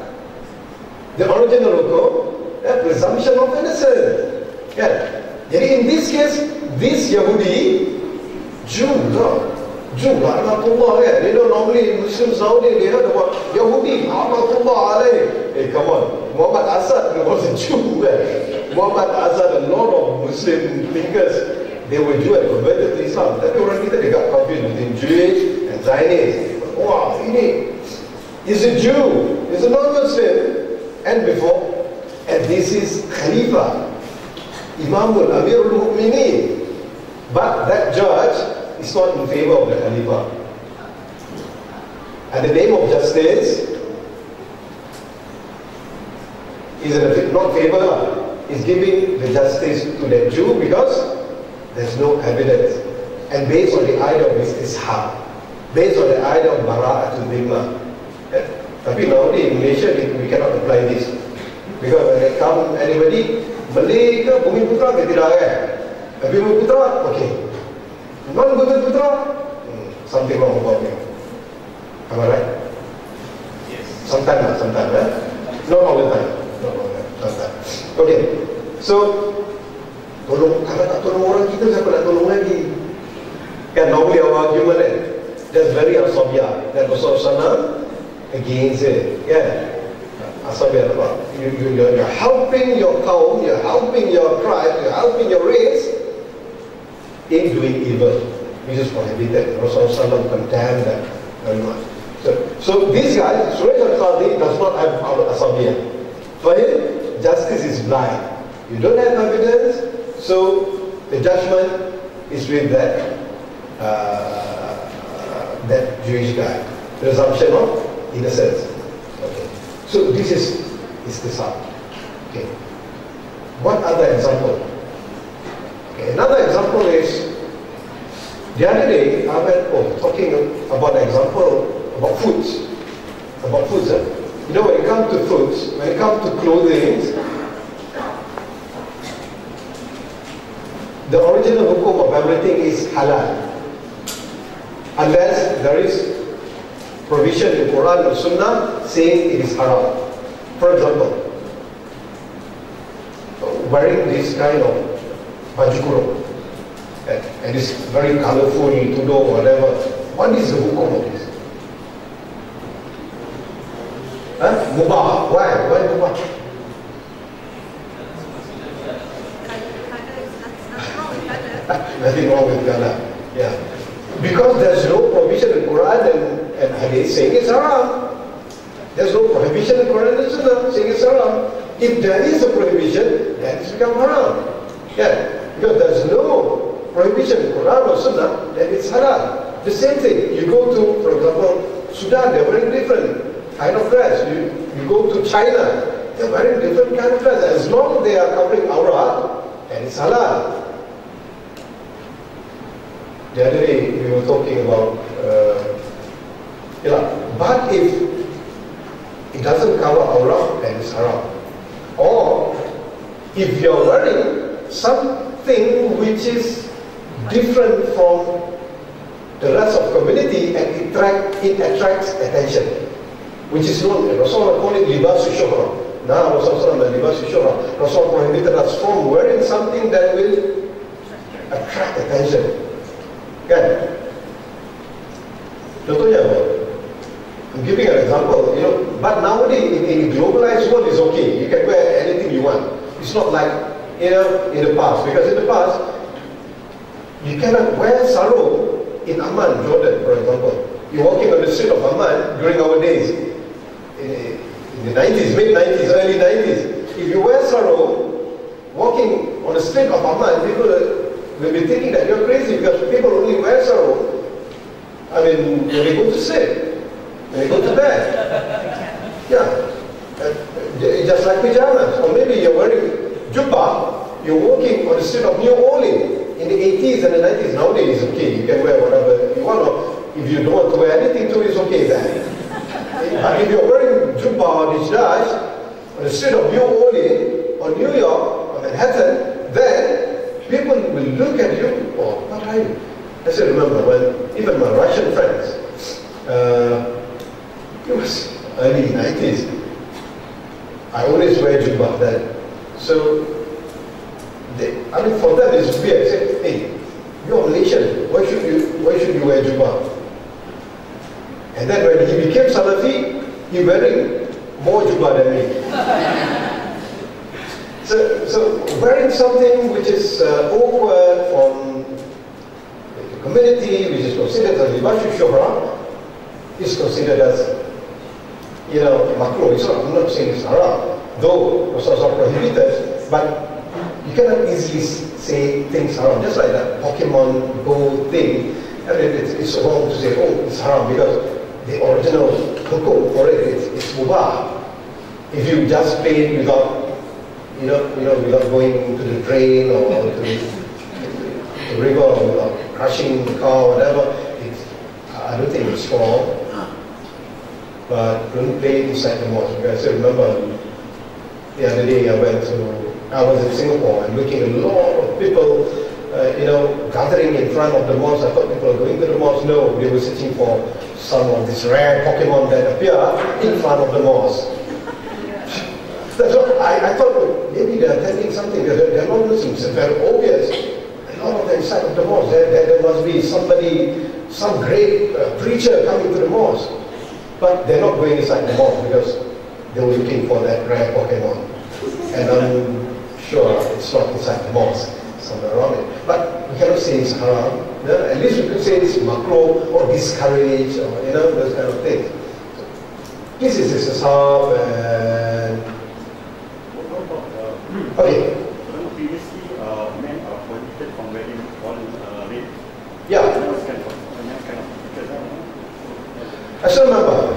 Speaker 2: The original hukum, the presumption of innocence. Yeah. In this case, this Yahudi, Jew, la'natullah, yeah. They don't normally, Muslims nowadays, they heard about Yahudi, la'natullah alayhi. Hey, come on. Muhammad Asad was a Jew. Muhammad Asad, a lot of Muslim thinkers, they were Jew and converted to Islam. Tapi orang kita, they got confused between Jewish and Zionist. Wow, ini is a Jew, is a non-Muslim, and before, and this is Khalifa, Imamul Amirul Mu'minin. But that judge is not in favor of the Khalifa. And the name of justice is not favor, is giving the justice to that Jew because there's no evidence. And based on the idea of istishab, based on the idea of bara'atul dhimma. Tapi nowadays in Malaysia, we cannot apply this. Because when they come, anybody, Malay ke Bumi Putra ke tidak kan? Bumi Putra, okay. Non-Bumi Putra, something wrong about me. Am I right?
Speaker 8: Yes.
Speaker 2: Sometimes, not all the time. Sometimes. Okay, so tolong, kalau tak tolong orang kita, siapa nak tolong lagi? Kan normally our argument that's very asabiyah. That Rasulullah against it. Yeah. Asabiyah apa? You're helping your kaum, you're helping your tribe, you're helping your race in doing evil. This is prohibited. Rasulullah condemned that very much. So this guy, Suraj Al-Qadi, does not have asabiyah. For him, justice is blind. You don't have evidence, so the judgment is with that Jewish guy. Presumption of innocence. Okay. So this is istishab. Okay. What other example? Okay. Another example is the other day I went talking about an example about foods. About foods. You know, when it comes to foods, when it comes to clothing, the original hukum of everything is halal. Unless there is provision in Quran or Sunnah saying it is haram. For example, wearing this kind of baju kurung and it's very colorful, tudung, whatever. What is the hukum of this? Mubah. Why? Why mubah? Nothing wrong with color. Yeah. Because there's no provision in Quran and Hadith saying it's haram. There's no prohibition in Quran and Sunnah saying it's haram. If there is a prohibition, then it's become haram. Yeah. Because there's no prohibition in Quran or Sunnah, then it's halal. The same thing. You go to, for example, Sudan, they're wearing different kind of dress. You go to China, they're wearing different kind of dress. As long as they are covering awrah, then it's halal. The other day we were talking about, but if it doesn't cover awrah, then it's haram. Or if you're wearing something which is different from the rest of community and it attracts attention, which is known, Rasulullah called it libas shuhra. Now Rasulullah libas syurah. Rasulullah prohibited us from wearing something that will attract attention. Kan? Contohnya apa? I'm giving an example, you know, but nowadays in a globalized world it's okay. You can wear anything you want. It's not like, you know, in the past. Because in the past, you cannot wear sarung in Ahmad, Jordan, for example. You're walking on the street of Ahmad during our days, in the 90s, mid-90s, early 90s. If you wear sarung, walking on the street of Ahmad, people will be thinking that you're crazy because people only wear sarung. I mean, when they go to sleep, when they go to bed. Yeah. Just like pajamas. Or maybe you're wearing jubbah, you're walking on the street of New Orleans in the 80s and the 90s. Nowadays it's okay, you can wear whatever you want. Or if you don't want to wear anything to it, it's okay then. But if you're wearing jubbah or disguise on the street of New Orleans or New York or Manhattan, then people will look at you, oh, what are you? I still remember when even my Russian friends, it was early 90s, I always wear jubbah then. So, I mean for them it's weird. They say, hey, you're Malaysian, why should you wear jubbah? And then when he became Salafi, he wearing more jubbah than me. So wearing something which is awkward from community, which is considered as libas syurah, is considered as, you know, makruh. I'm not saying it's haram, though Rasulullah prohibited, but you cannot easily say things haram. Just like that Pokemon Go thing, I mean, it's wrong to say, oh, it's haram, because the original hukum for it, it's mubah. If you just play without, without going to the drain or to the river or without crushing the car or whatever, I don't think it's wrong. But don't play inside the mosque. Because I still remember the other day I was in Singapore and looking at a lot of people, gathering in front of the mosque. I thought people were going to the mosque. No, they were searching for some of these rare Pokemon that appear in front of the mosque. That's what I thought, well, maybe they're attending something, because they're not Muslims. It's very obvious. A lot of them inside of the mosque. There must be somebody, some great preacher coming to the mosque. But they're not going inside the mosque because they were looking for that rare Pokemon. And I'm sure it's not inside the mosque, somewhere around it. But we cannot say it's haram. At least we could say it's makruh or discouraged, or those kind of things. So, this is ishab and okay.
Speaker 4: Previously, men are prohibited from wearing all red.
Speaker 2: Yeah. I still remember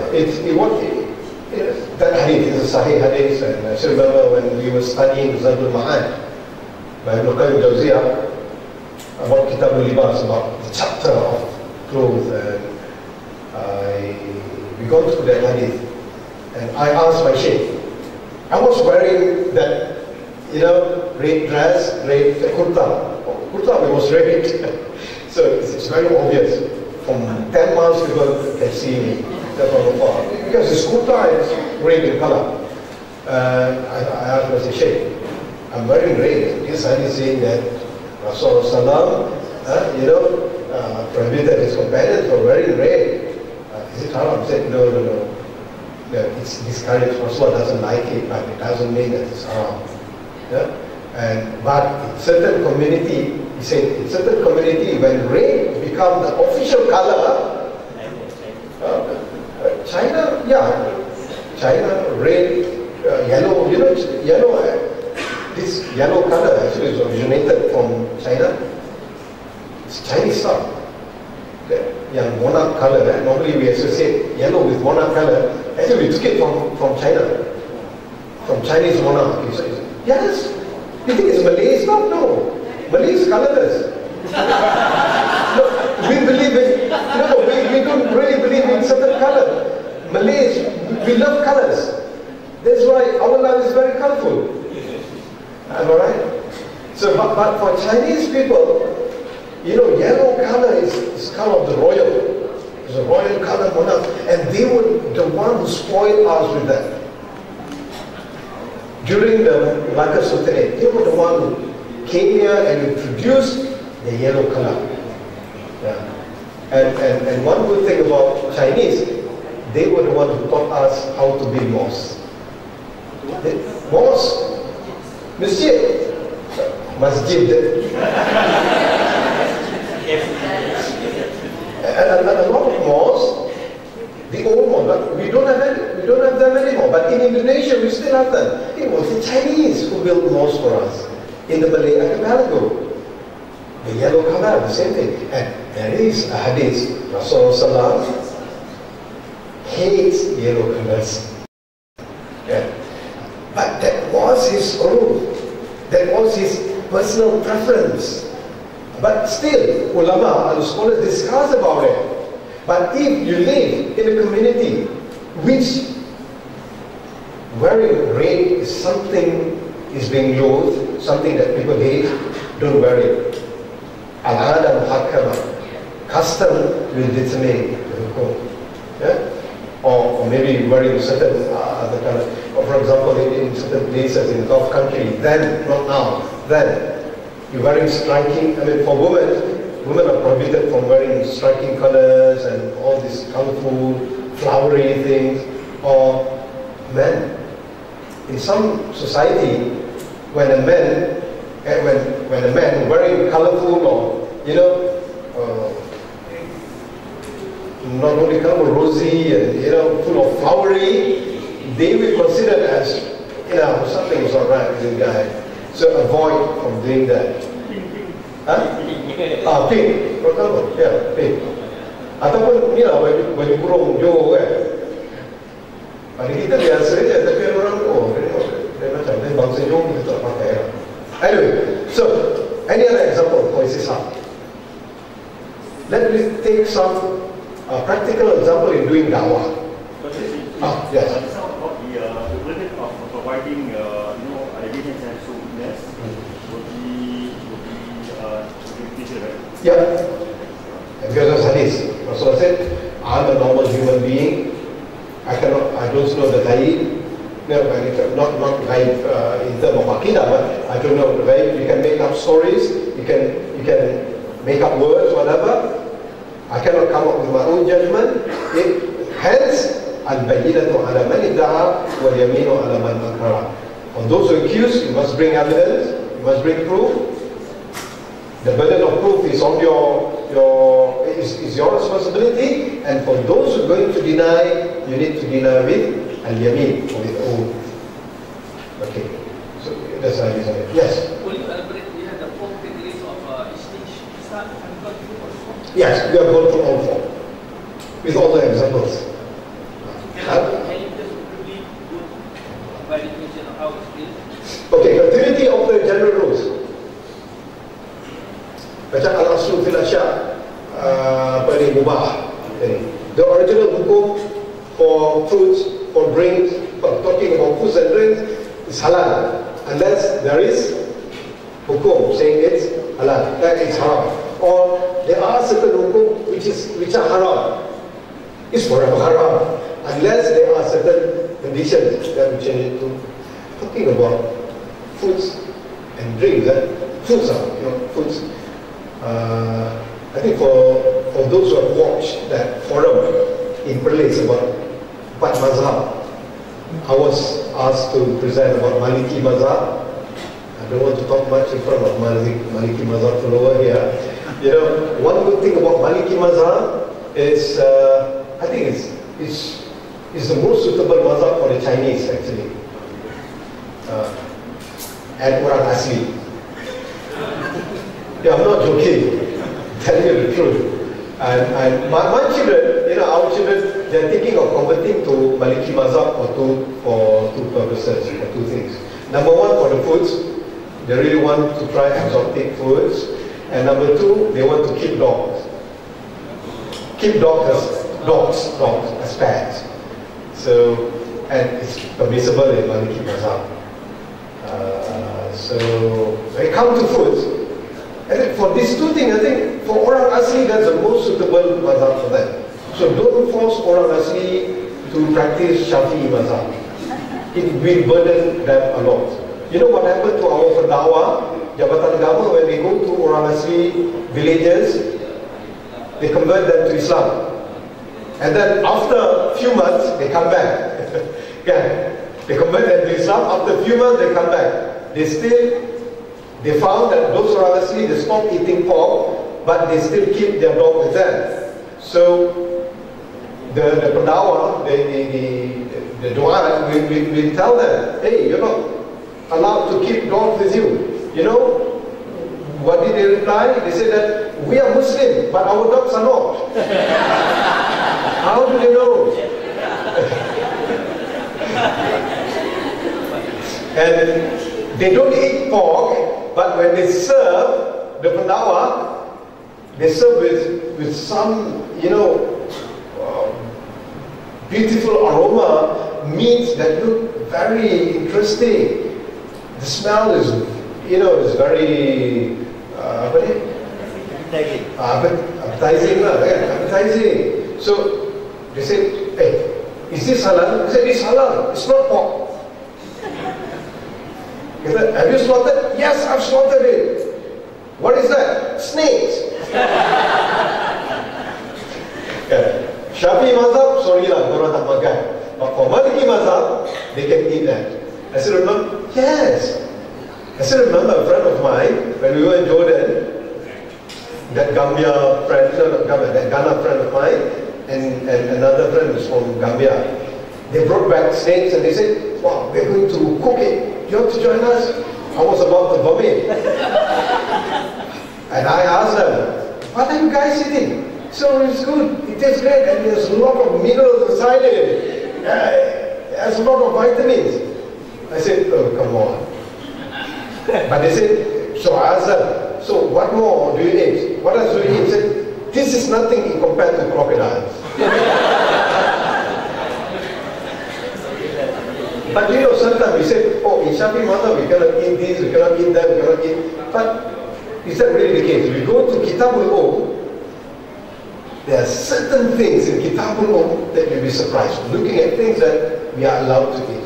Speaker 2: that hadith is a sahih hadith, and I still remember when we were studying Zadul Ma'ad by Ibn Qayyim Jawziyah about Kitab al-Libas, about the chapter of clothes, and we got through that hadith, and I asked my shaykh, I was wearing that, red dress, red kurta. Kurta, it was red. So it's very obvious. From 10 miles people can see me from afar. Because the kurta is red in color. I asked Mr. Sheikh, I'm wearing red. This hadith is saying that Rasulullah prohibited his companions from wearing red. Is it haram? He said, no. It's discouraged. Rasulullah doesn't like it, but it doesn't mean that it's haram. But in certain community, he said, in certain community, when red becomes the official color, China, red, yellow, yellow, this yellow color actually is originated from China. It's Chinese stuff. Yang monarch color, normally we associate yellow with monarch color. Actually we took it from China, from Chinese monarch. Yes. You think it's Malay stuff? No. Malay is colorless. No, we believe in, we don't really believe in certain color. Malays, we love colors. That's why our life is very colorful. Am I right? So, but for Chinese people, yellow color is color of the royal. It's a royal color monarch. And they were the one who spoiled us with that. during the Malacca Sultanate, they were the one who came here and introduced the yellow color. Yeah. And one good thing about Chinese, they were the one who taught us how to build mosques. Mosque, masjid, masjid. And a lot of mosques, the old ones, we don't have them anymore. But in Indonesia, we still have them. It was the Chinese who built mosques for us in the Malay archipelago. The yellow color, the same thing. And there is a hadith, Rasulullah hates yellow colors. Yeah. But that was his rule. That was his personal preference. But still, ulama and scholars discuss about it. But if you live in a community which wearing red is something is being loathed, something that people hate, don't wear it. Al-Ada Muhakkama, custom will determine the hukum. Yeah? Or maybe wearing certain other kind of, or for example, in certain places in Gulf country, then, not now, then, you're wearing striking, I mean for women are prohibited from wearing striking colors and all these colorful, flowery things, or men. In some society, when a man wearing colorful or, you know, not only colorful, rosy and, you know, full of flowery, they will consider it as, you know, something is not right with this guy. So avoid from doing that. Huh? Pink. For example, yeah, pink. Ataupun, you know, baju kurung Johor kan. Pada kita biasa je, tapi orang, dia macam, dia bangsa Johor, kita tak pakai lah. Anyway, so, any other example for Islam? Let me take some practical example in doing dawah. Yes.
Speaker 4: It's not about the limit of providing, evidence and soundness would be right?
Speaker 2: Yeah. Because of hadith, Rasulullah said, I'm a normal human being. I don't know the ghaib. Not ghaib in terms of aqidah, but I don't know the ghaib. You can make up stories. You can make up words, whatever. I cannot come up with my own judgment. Hence, al-bayyinatu ala man idda'a wal yaminu ala man ankara. On those who accuse, you must bring evidence. You must bring proof. The burden of proof is on is your responsibility, and for those who are going to deny, you need to deny with al-yamin, with oath. Okay, so that's how you say it. Yes?
Speaker 8: Will you elaborate, we have the 4 categories of Ishtishaq and God?
Speaker 2: Yes, we have gone through all 4, with all the examples.
Speaker 8: Can you just quickly go by definition of how it's built?
Speaker 2: Okay, continuity of the general rules. Macam al-aslu fil asya' mubah. The original hukum for fruits, for drinks, for talking about foods and drinks is halal, unless there is hukum saying it's halal, it's haram. Or there are certain hukum which are haram. It's forever haram, unless there are certain conditions that will change it to. Talking about foods and drinks, foods are, foods. I think for those who have watched that forum in Perlis about Empat Mazhab, I was asked to present about Maliki Mazhab. I don't want to talk much in front of Maliki Mazhab follower here. One good thing about Maliki Mazhab is, I think it's the most suitable mazhab for the Chinese actually. And orang asli. Yeah, I'm not joking. Telling you the truth. And my children, our children, they're thinking of converting to Maliki Mazhab for two purposes, for 2 things. Number 1, for the foods. They really want to try exotic foods. And number 2, they want to keep dogs. Keep dogs as pets. So, and it's permissible in Maliki Mazhab. So, when it comes to foods, and for these 2 things, I think for orang asli, that's the most suitable mazhab for them. So don't force orang asli to practice Shafi'i mazhab. it will burden them a lot. You know what happened to our pendawa, Jabatan Agama, when they go to orang asli villages, they convert them to Islam. And then after a few months, they come back. Yeah. They convert them to Islam, after a few months they come back. They found that those orang asli, they stopped eating pork, but they still keep their dog with them. So the pendawa, the dua will tell them, hey, you're not allowed to keep dogs with you. You know, what did they reply? They said that we are Muslim, but our dogs are not. How do they know? And they don't eat pork, but when they serve the pendawa, they serve with some, you know, beautiful aroma, meats that look very interesting. The smell is, you know, is very appetizing. Appetizing. So they said, hey, is this halal? They said, it's halal. It's not pork. He said, have you slaughtered? Yes, I've slaughtered it. What is that? Snakes. Yeah. Shafi'i mazhab, sorry lah, korang tak makan. But for Maliki mazhab, they can eat that. I said, remember? Yes. I still remember a friend of mine, when we were in Jordan, that Gambia friend, no, not Gambia, that Ghana friend of mine, and another friend was from Gambia. They brought back snakes and they said, wow, we're going to cook it. You have to join us? I was about to vomit. And I asked them, what are you guys eating? So it's good, it tastes great, and there's a lot of minerals inside it. There's a lot of vitamins. I said, oh, come on. But they said, so I asked them, so what more do you eat? What else do you eat? He said, this is nothing compared to crocodiles. But you know, sometimes we say, oh, in Shafi'i mazhab we cannot eat this, we cannot eat that, we cannot eat. But is that really the case? We go to Kitabul Umm, there are certain things in Kitabul Umm that you'll be surprised. Looking at things that we are allowed to eat.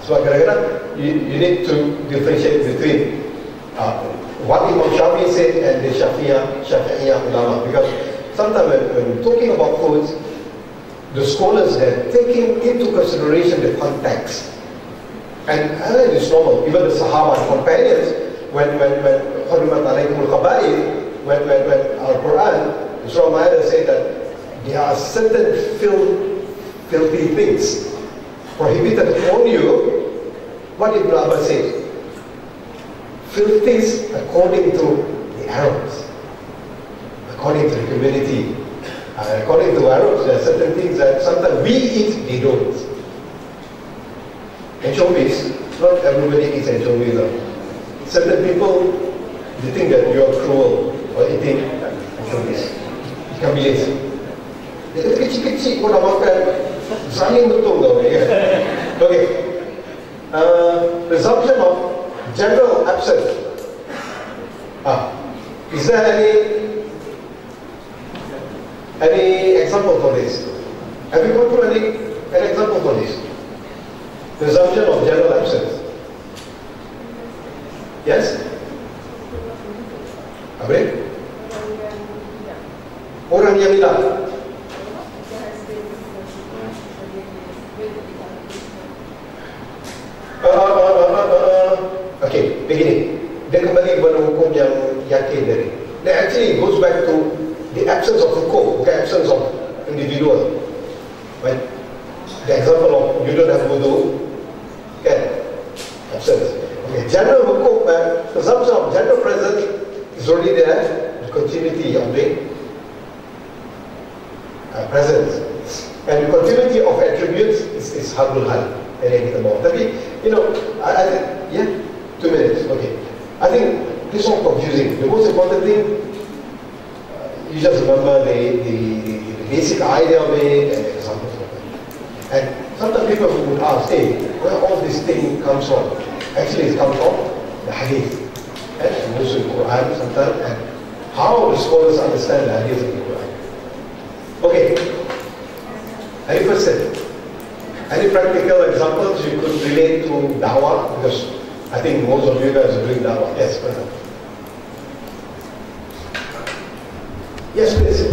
Speaker 2: So kadang-kadang you need to differentiate between what Imam Shafi'i said and the Shafi'iyah ulama. Because sometimes when talking about foods, the scholars are taking into consideration the context. And it is normal. Even the Sahaba and companions, when Hurimat alaykumul khaba'ith, when Al-Quran, Surah Ma'idah said that there are certain filthy things prohibited on you. What Ibn Abbas says? Filthies according to the Arabs, according to the community. According to Arabs, there are certain things that sometimes we eat, they don't. Anchovies, not everybody eats anchovies. Certain people, they think that you are cruel for eating anchovies. Ikan bilis. Dia kata kecil-kecil pun dah makan. Zalim betul kau ni. Okay. Presumption of general absence. Is there any example for this? Have you gone through an example for this? Presumption of general absence. Yes? Apa? Orang yang hilang. Okay, begini. Dia kembali kepada hukum yang yakin dari. That actually goes back to the absence of hukum, bukan absence of individual. Right? The example of you don't have wudu, kan? Absence. Okay, general hukum, presumption of general presence is already there. The continuity of the presence. And the continuity of attributes is hardul hal. Tapi, you know, I think, yeah, 2 minutes, okay. I think this is not confusing. The most important thing, you just remember the basic idea of it and examples of it. And sometimes people would ask, hey, where all this thing comes from? Actually, it comes from the hadith. And also the Quran sometimes, and how the scholars understand the hadith of the Quran. Okay. Any question? Any practical examples you could relate to dawah? Because I think most of you guys are doing dawah. Yes, brother. Yes, please.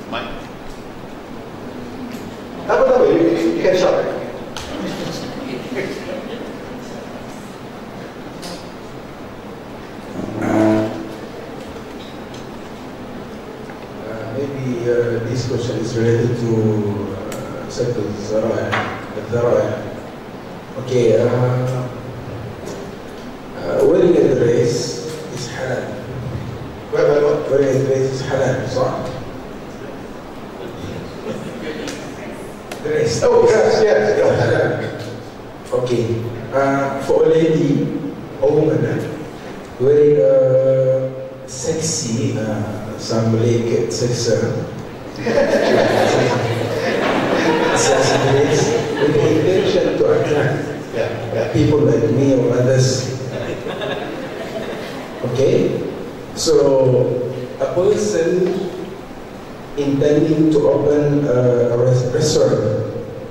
Speaker 7: Mike.
Speaker 2: You can shout.
Speaker 9: Maybe this question is related to Circle Zara. Okay, wearing a dress is halal. Wearing a dress is halal, صح? Dress.
Speaker 2: Oh, yes.
Speaker 9: Halal. Okay, for a lady or woman wearing a sexy, some lake sex with the intention to attract people like me or others. Okay? So, a person intending to open a restaurant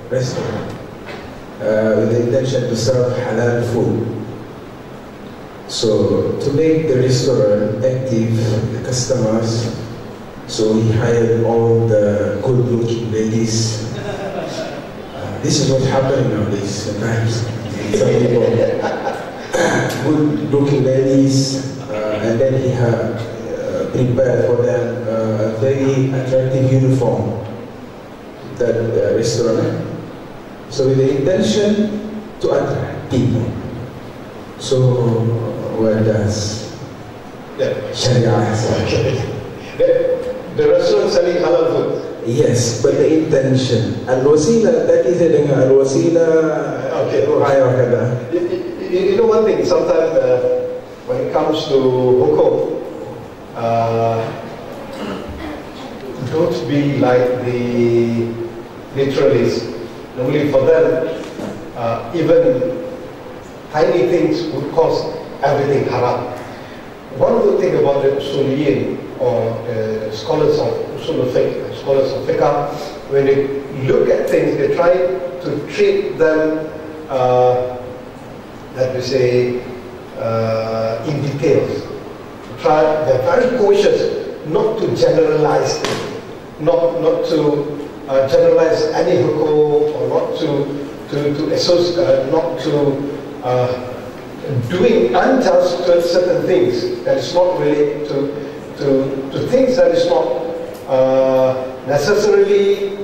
Speaker 9: with the intention to serve halal food. So, to make the restaurant active, the customers, so he hired all the good-looking ladies. This is what's happening nowadays sometimes. Some people, good-looking ladies, and then he had prepared for them a very attractive uniform, that restaurant. So with the intention to attract people. So what does Sharia say?
Speaker 2: The restaurant selling halal food.
Speaker 9: Yes, but the intention. Al-wasila, that is dengan al-wasila.
Speaker 2: Okay. You know one thing, sometimes when it comes to hukum, don't be like the literalists. Normally for them, even tiny things would cause everything haram. One good thing about the usuliyin, or the scholars of usul al-fiqh, scholars of fiqh, when they look at things, they try to treat them, let me say, in details. They're very cautious not to generalize things, not to generalize any hukum, or not to associate, not to doing unjust to certain things that is not related to things that is not necessarily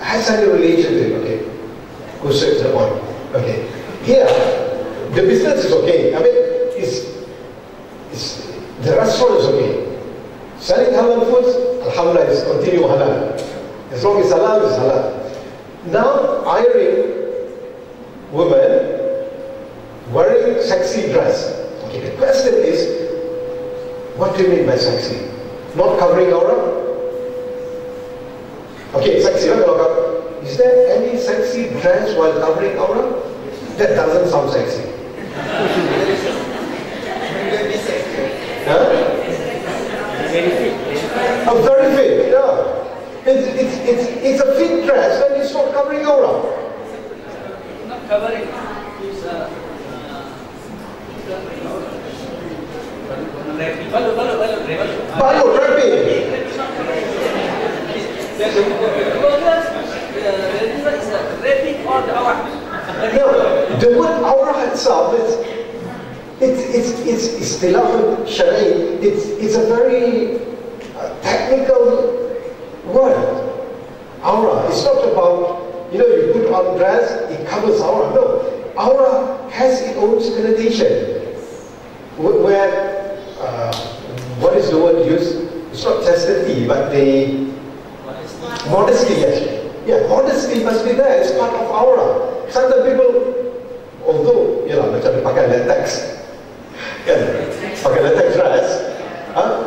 Speaker 2: has any relation to it. Okay, go straight to the point. Okay, here the business is okay. I mean, the restaurant is okay. Selling halal foods, alhamdulillah, is continue halal. As long as halal is halal. Now hiring women wearing sexy dress. Okay, the question is, what do you mean by sexy? Not covering aura? Okay, sexy. Is there any sexy dress while covering aura? That doesn't sound sexy. Huh? Oh, very fit, yeah. It's a fit dress and it's not covering aura.
Speaker 3: Not covering.
Speaker 2: Balu, wrapping. No, the word aura itself it's istilaf shari. It's a very technical word. Aura. It's not about, you put on dress, it covers aura. No, aura has its own connotation. Where what is the word used? It's not chastity, but the modesty. Yes, yeah, modesty must be there. It's part of aura. Some people, although macam dia pakai latex, kan, pakai latex dress,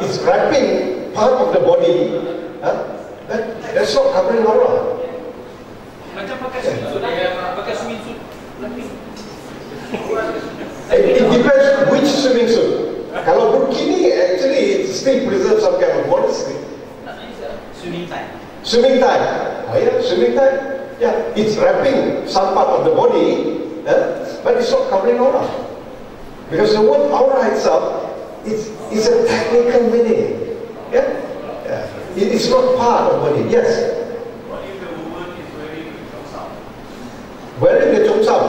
Speaker 2: it's wrapping part of the body. That's not covering aura.
Speaker 3: Macam pakai swimming suit.
Speaker 2: It depends which swimming suit. Kalau burkini, actually it still preserves some kind of modesty.
Speaker 8: Swimming time.
Speaker 2: Swimming time. Oh yeah, swimming time. Yeah, it's wrapping some part of the body, but it's not covering aura. Because the word aura itself is a technical meaning. Yeah? Yeah. It's not part of body. Yes?
Speaker 4: What if the woman is wearing cheongsam?
Speaker 2: Wearing the cheongsam?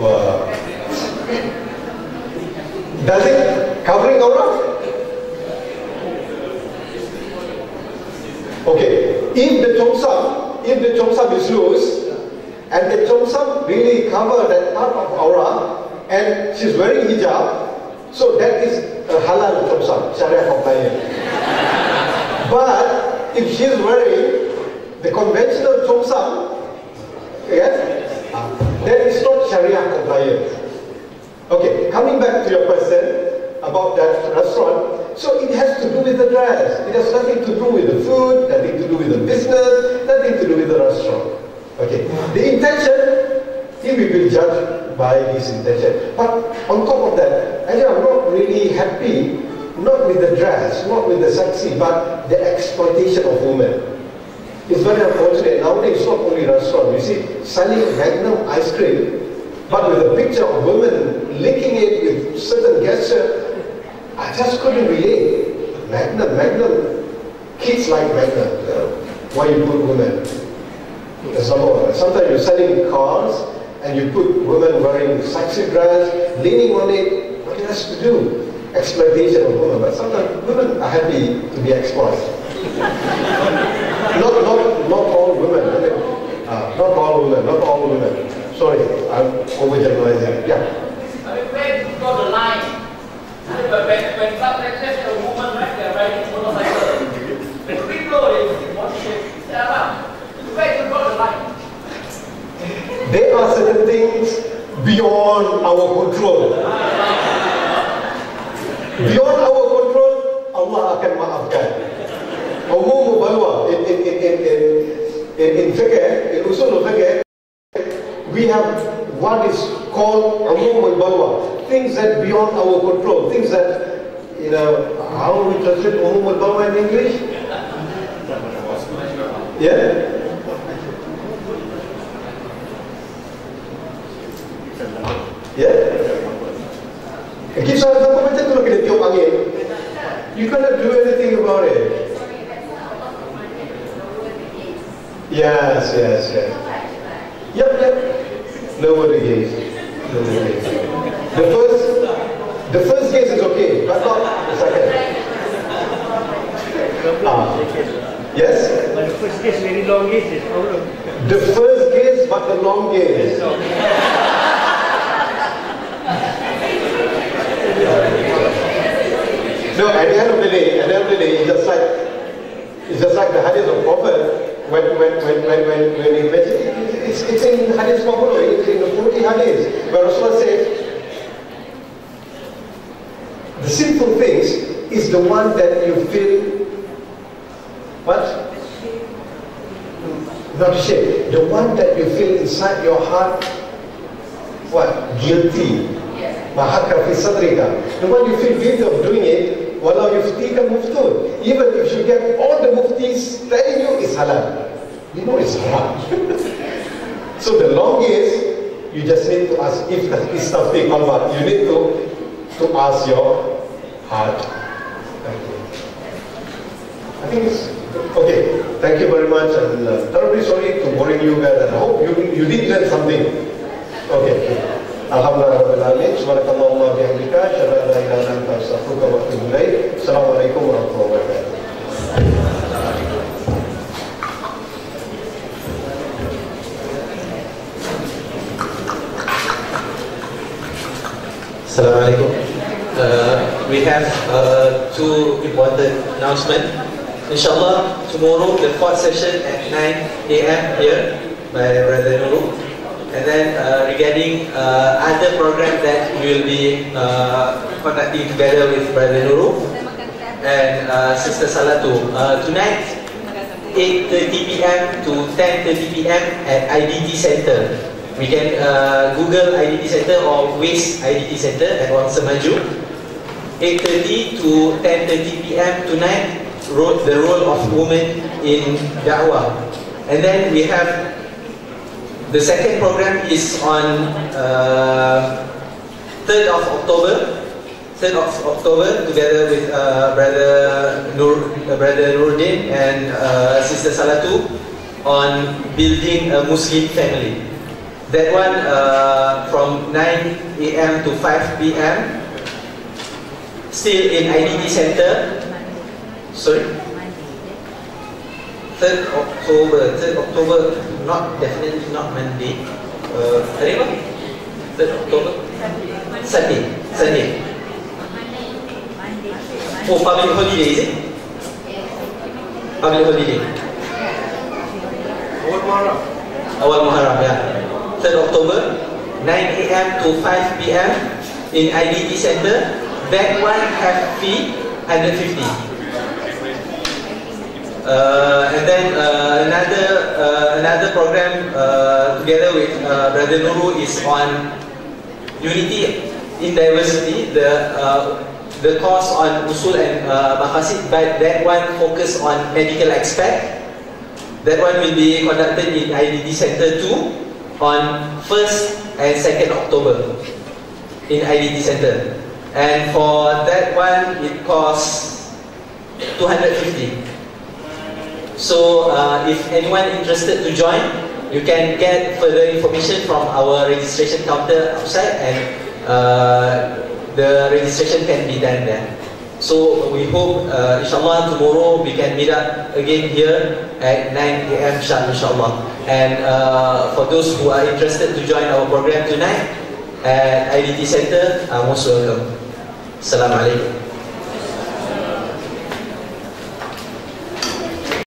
Speaker 2: Wow. Does it covering aura? Okay, if the cheongsam is loose, and the cheongsam really cover that part of aura, and she's wearing hijab, so that is a halal cheongsam, Sharia compliant. But if she's wearing the conventional cheongsam, yes, that is not Sharia compliant. Okay, coming back to your question about that restaurant. So it has to do with the dress. It has nothing to do with the food, nothing to do with the business, nothing to do with the restaurant. Okay. The intention, he will be judged by his intention. But on top of that, actually I'm not really happy, not with the dress, not with the sexy, but the exploitation of women. It's very unfortunate. Nowadays it's not only restaurant. You see, selling Magnum ice cream, but with a picture of women licking it with certain gesture. I just couldn't relate. Magnum. Kids like Magnum. Why you put women? That's number one. Sometimes you're selling cars and you put women wearing sexy dress, leaning on it. What it has to do? Exploitation of women. But sometimes women are happy to be exploited. not all women. Not all women. Sorry, I'm overgeneralizing. Yeah.
Speaker 3: I mean, where you draw the line? When let's say a woman, right, they're riding a motorcycle. The people is body shape. Where you draw the line?
Speaker 2: There are certain things beyond our control. Beyond our control, Allah akan maafkan. Umum balwa in fiqh, in usul al-fiqh, we have what is called umum balwa. Things that beyond our control, things that, how we translate umum al-balwa in English? Yeah? Yeah? Kisah apa macam tu kena tiup angin. You cannot do anything about it. Yes. Yep. Lower the gaze. The first gaze is okay, but not the second. Yes?
Speaker 10: But the first gaze, very long gaze is problem.
Speaker 2: The first gaze, but the long gaze. No, at the end of the day, it's just like the hadith of Prophet when he mentioned it's in hadith Maqbul, it's in the 40 hadith where Rasulullah said the simple things is the one that you feel what? Not shame. The one that you feel inside your heart what? Guilty. Mahaka fi sadrika. The one you feel guilty of doing it, walau yuftika muftun. Even if you get all the muftis telling you it's halal. You know it's haram. So the long is, you just need to ask, if it's something qalbat, you need to ask your heart. I think it's okay. Thank you very much, and terribly sorry to worry you guys, and I hope you did learn something. Okay. Alhamdulillah Rabbil Alamin. Subhanakallahumma bihamdika, asyhadu an la ilaha illa anta, astaghfiruka wa atubu ilaik. Assalamualaikum warahmatullahi wabarakatuh.
Speaker 1: Assalamualaikum. We have two important announcements. Inshallah, tomorrow the fourth session at 9 AM here by Brother Nurul. And then regarding other program that we will be conducting together with Brother Nurul and Sister Salatu. Tonight, 8:30 PM to 10:30 PM at IDT Center. We can Google IDT Center or Waste IDT Center at Wangsa Maju. 8:30 to 10:30 PM tonight the role of women in da'wah. And then we have the second program is on 3rd of October. 3rd of October, together with Brother Nurdin and Sister Salatu, on building a Muslim family. That one from 9 AM to 5 PM, still in IDD Center. Sorry? 3rd October, definitely not Monday. Hari apa? 3rd October? Sunday. Oh, public holiday, is it? Public holiday. Awal Muharram, yeah. 3rd October, 9 AM to 5 PM in IDT Center. That one have fee 150. And then another program together with Brother Nuru is on Unity in Diversity. The course on Usul and Maqasid, but that one focus on medical aspect. That one will be conducted in IDD Center 2 on 1st and 2nd October in IDD Center. And for that one, it costs 250. So if anyone interested to join, you can get further information from our registration counter outside, and the registration can be done there. So we hope, inshallah, tomorrow we can meet up again here at 9 AM inshallah. And for those who are interested to join our program tonight at IDT Center, most welcome. Assalamu alaikum.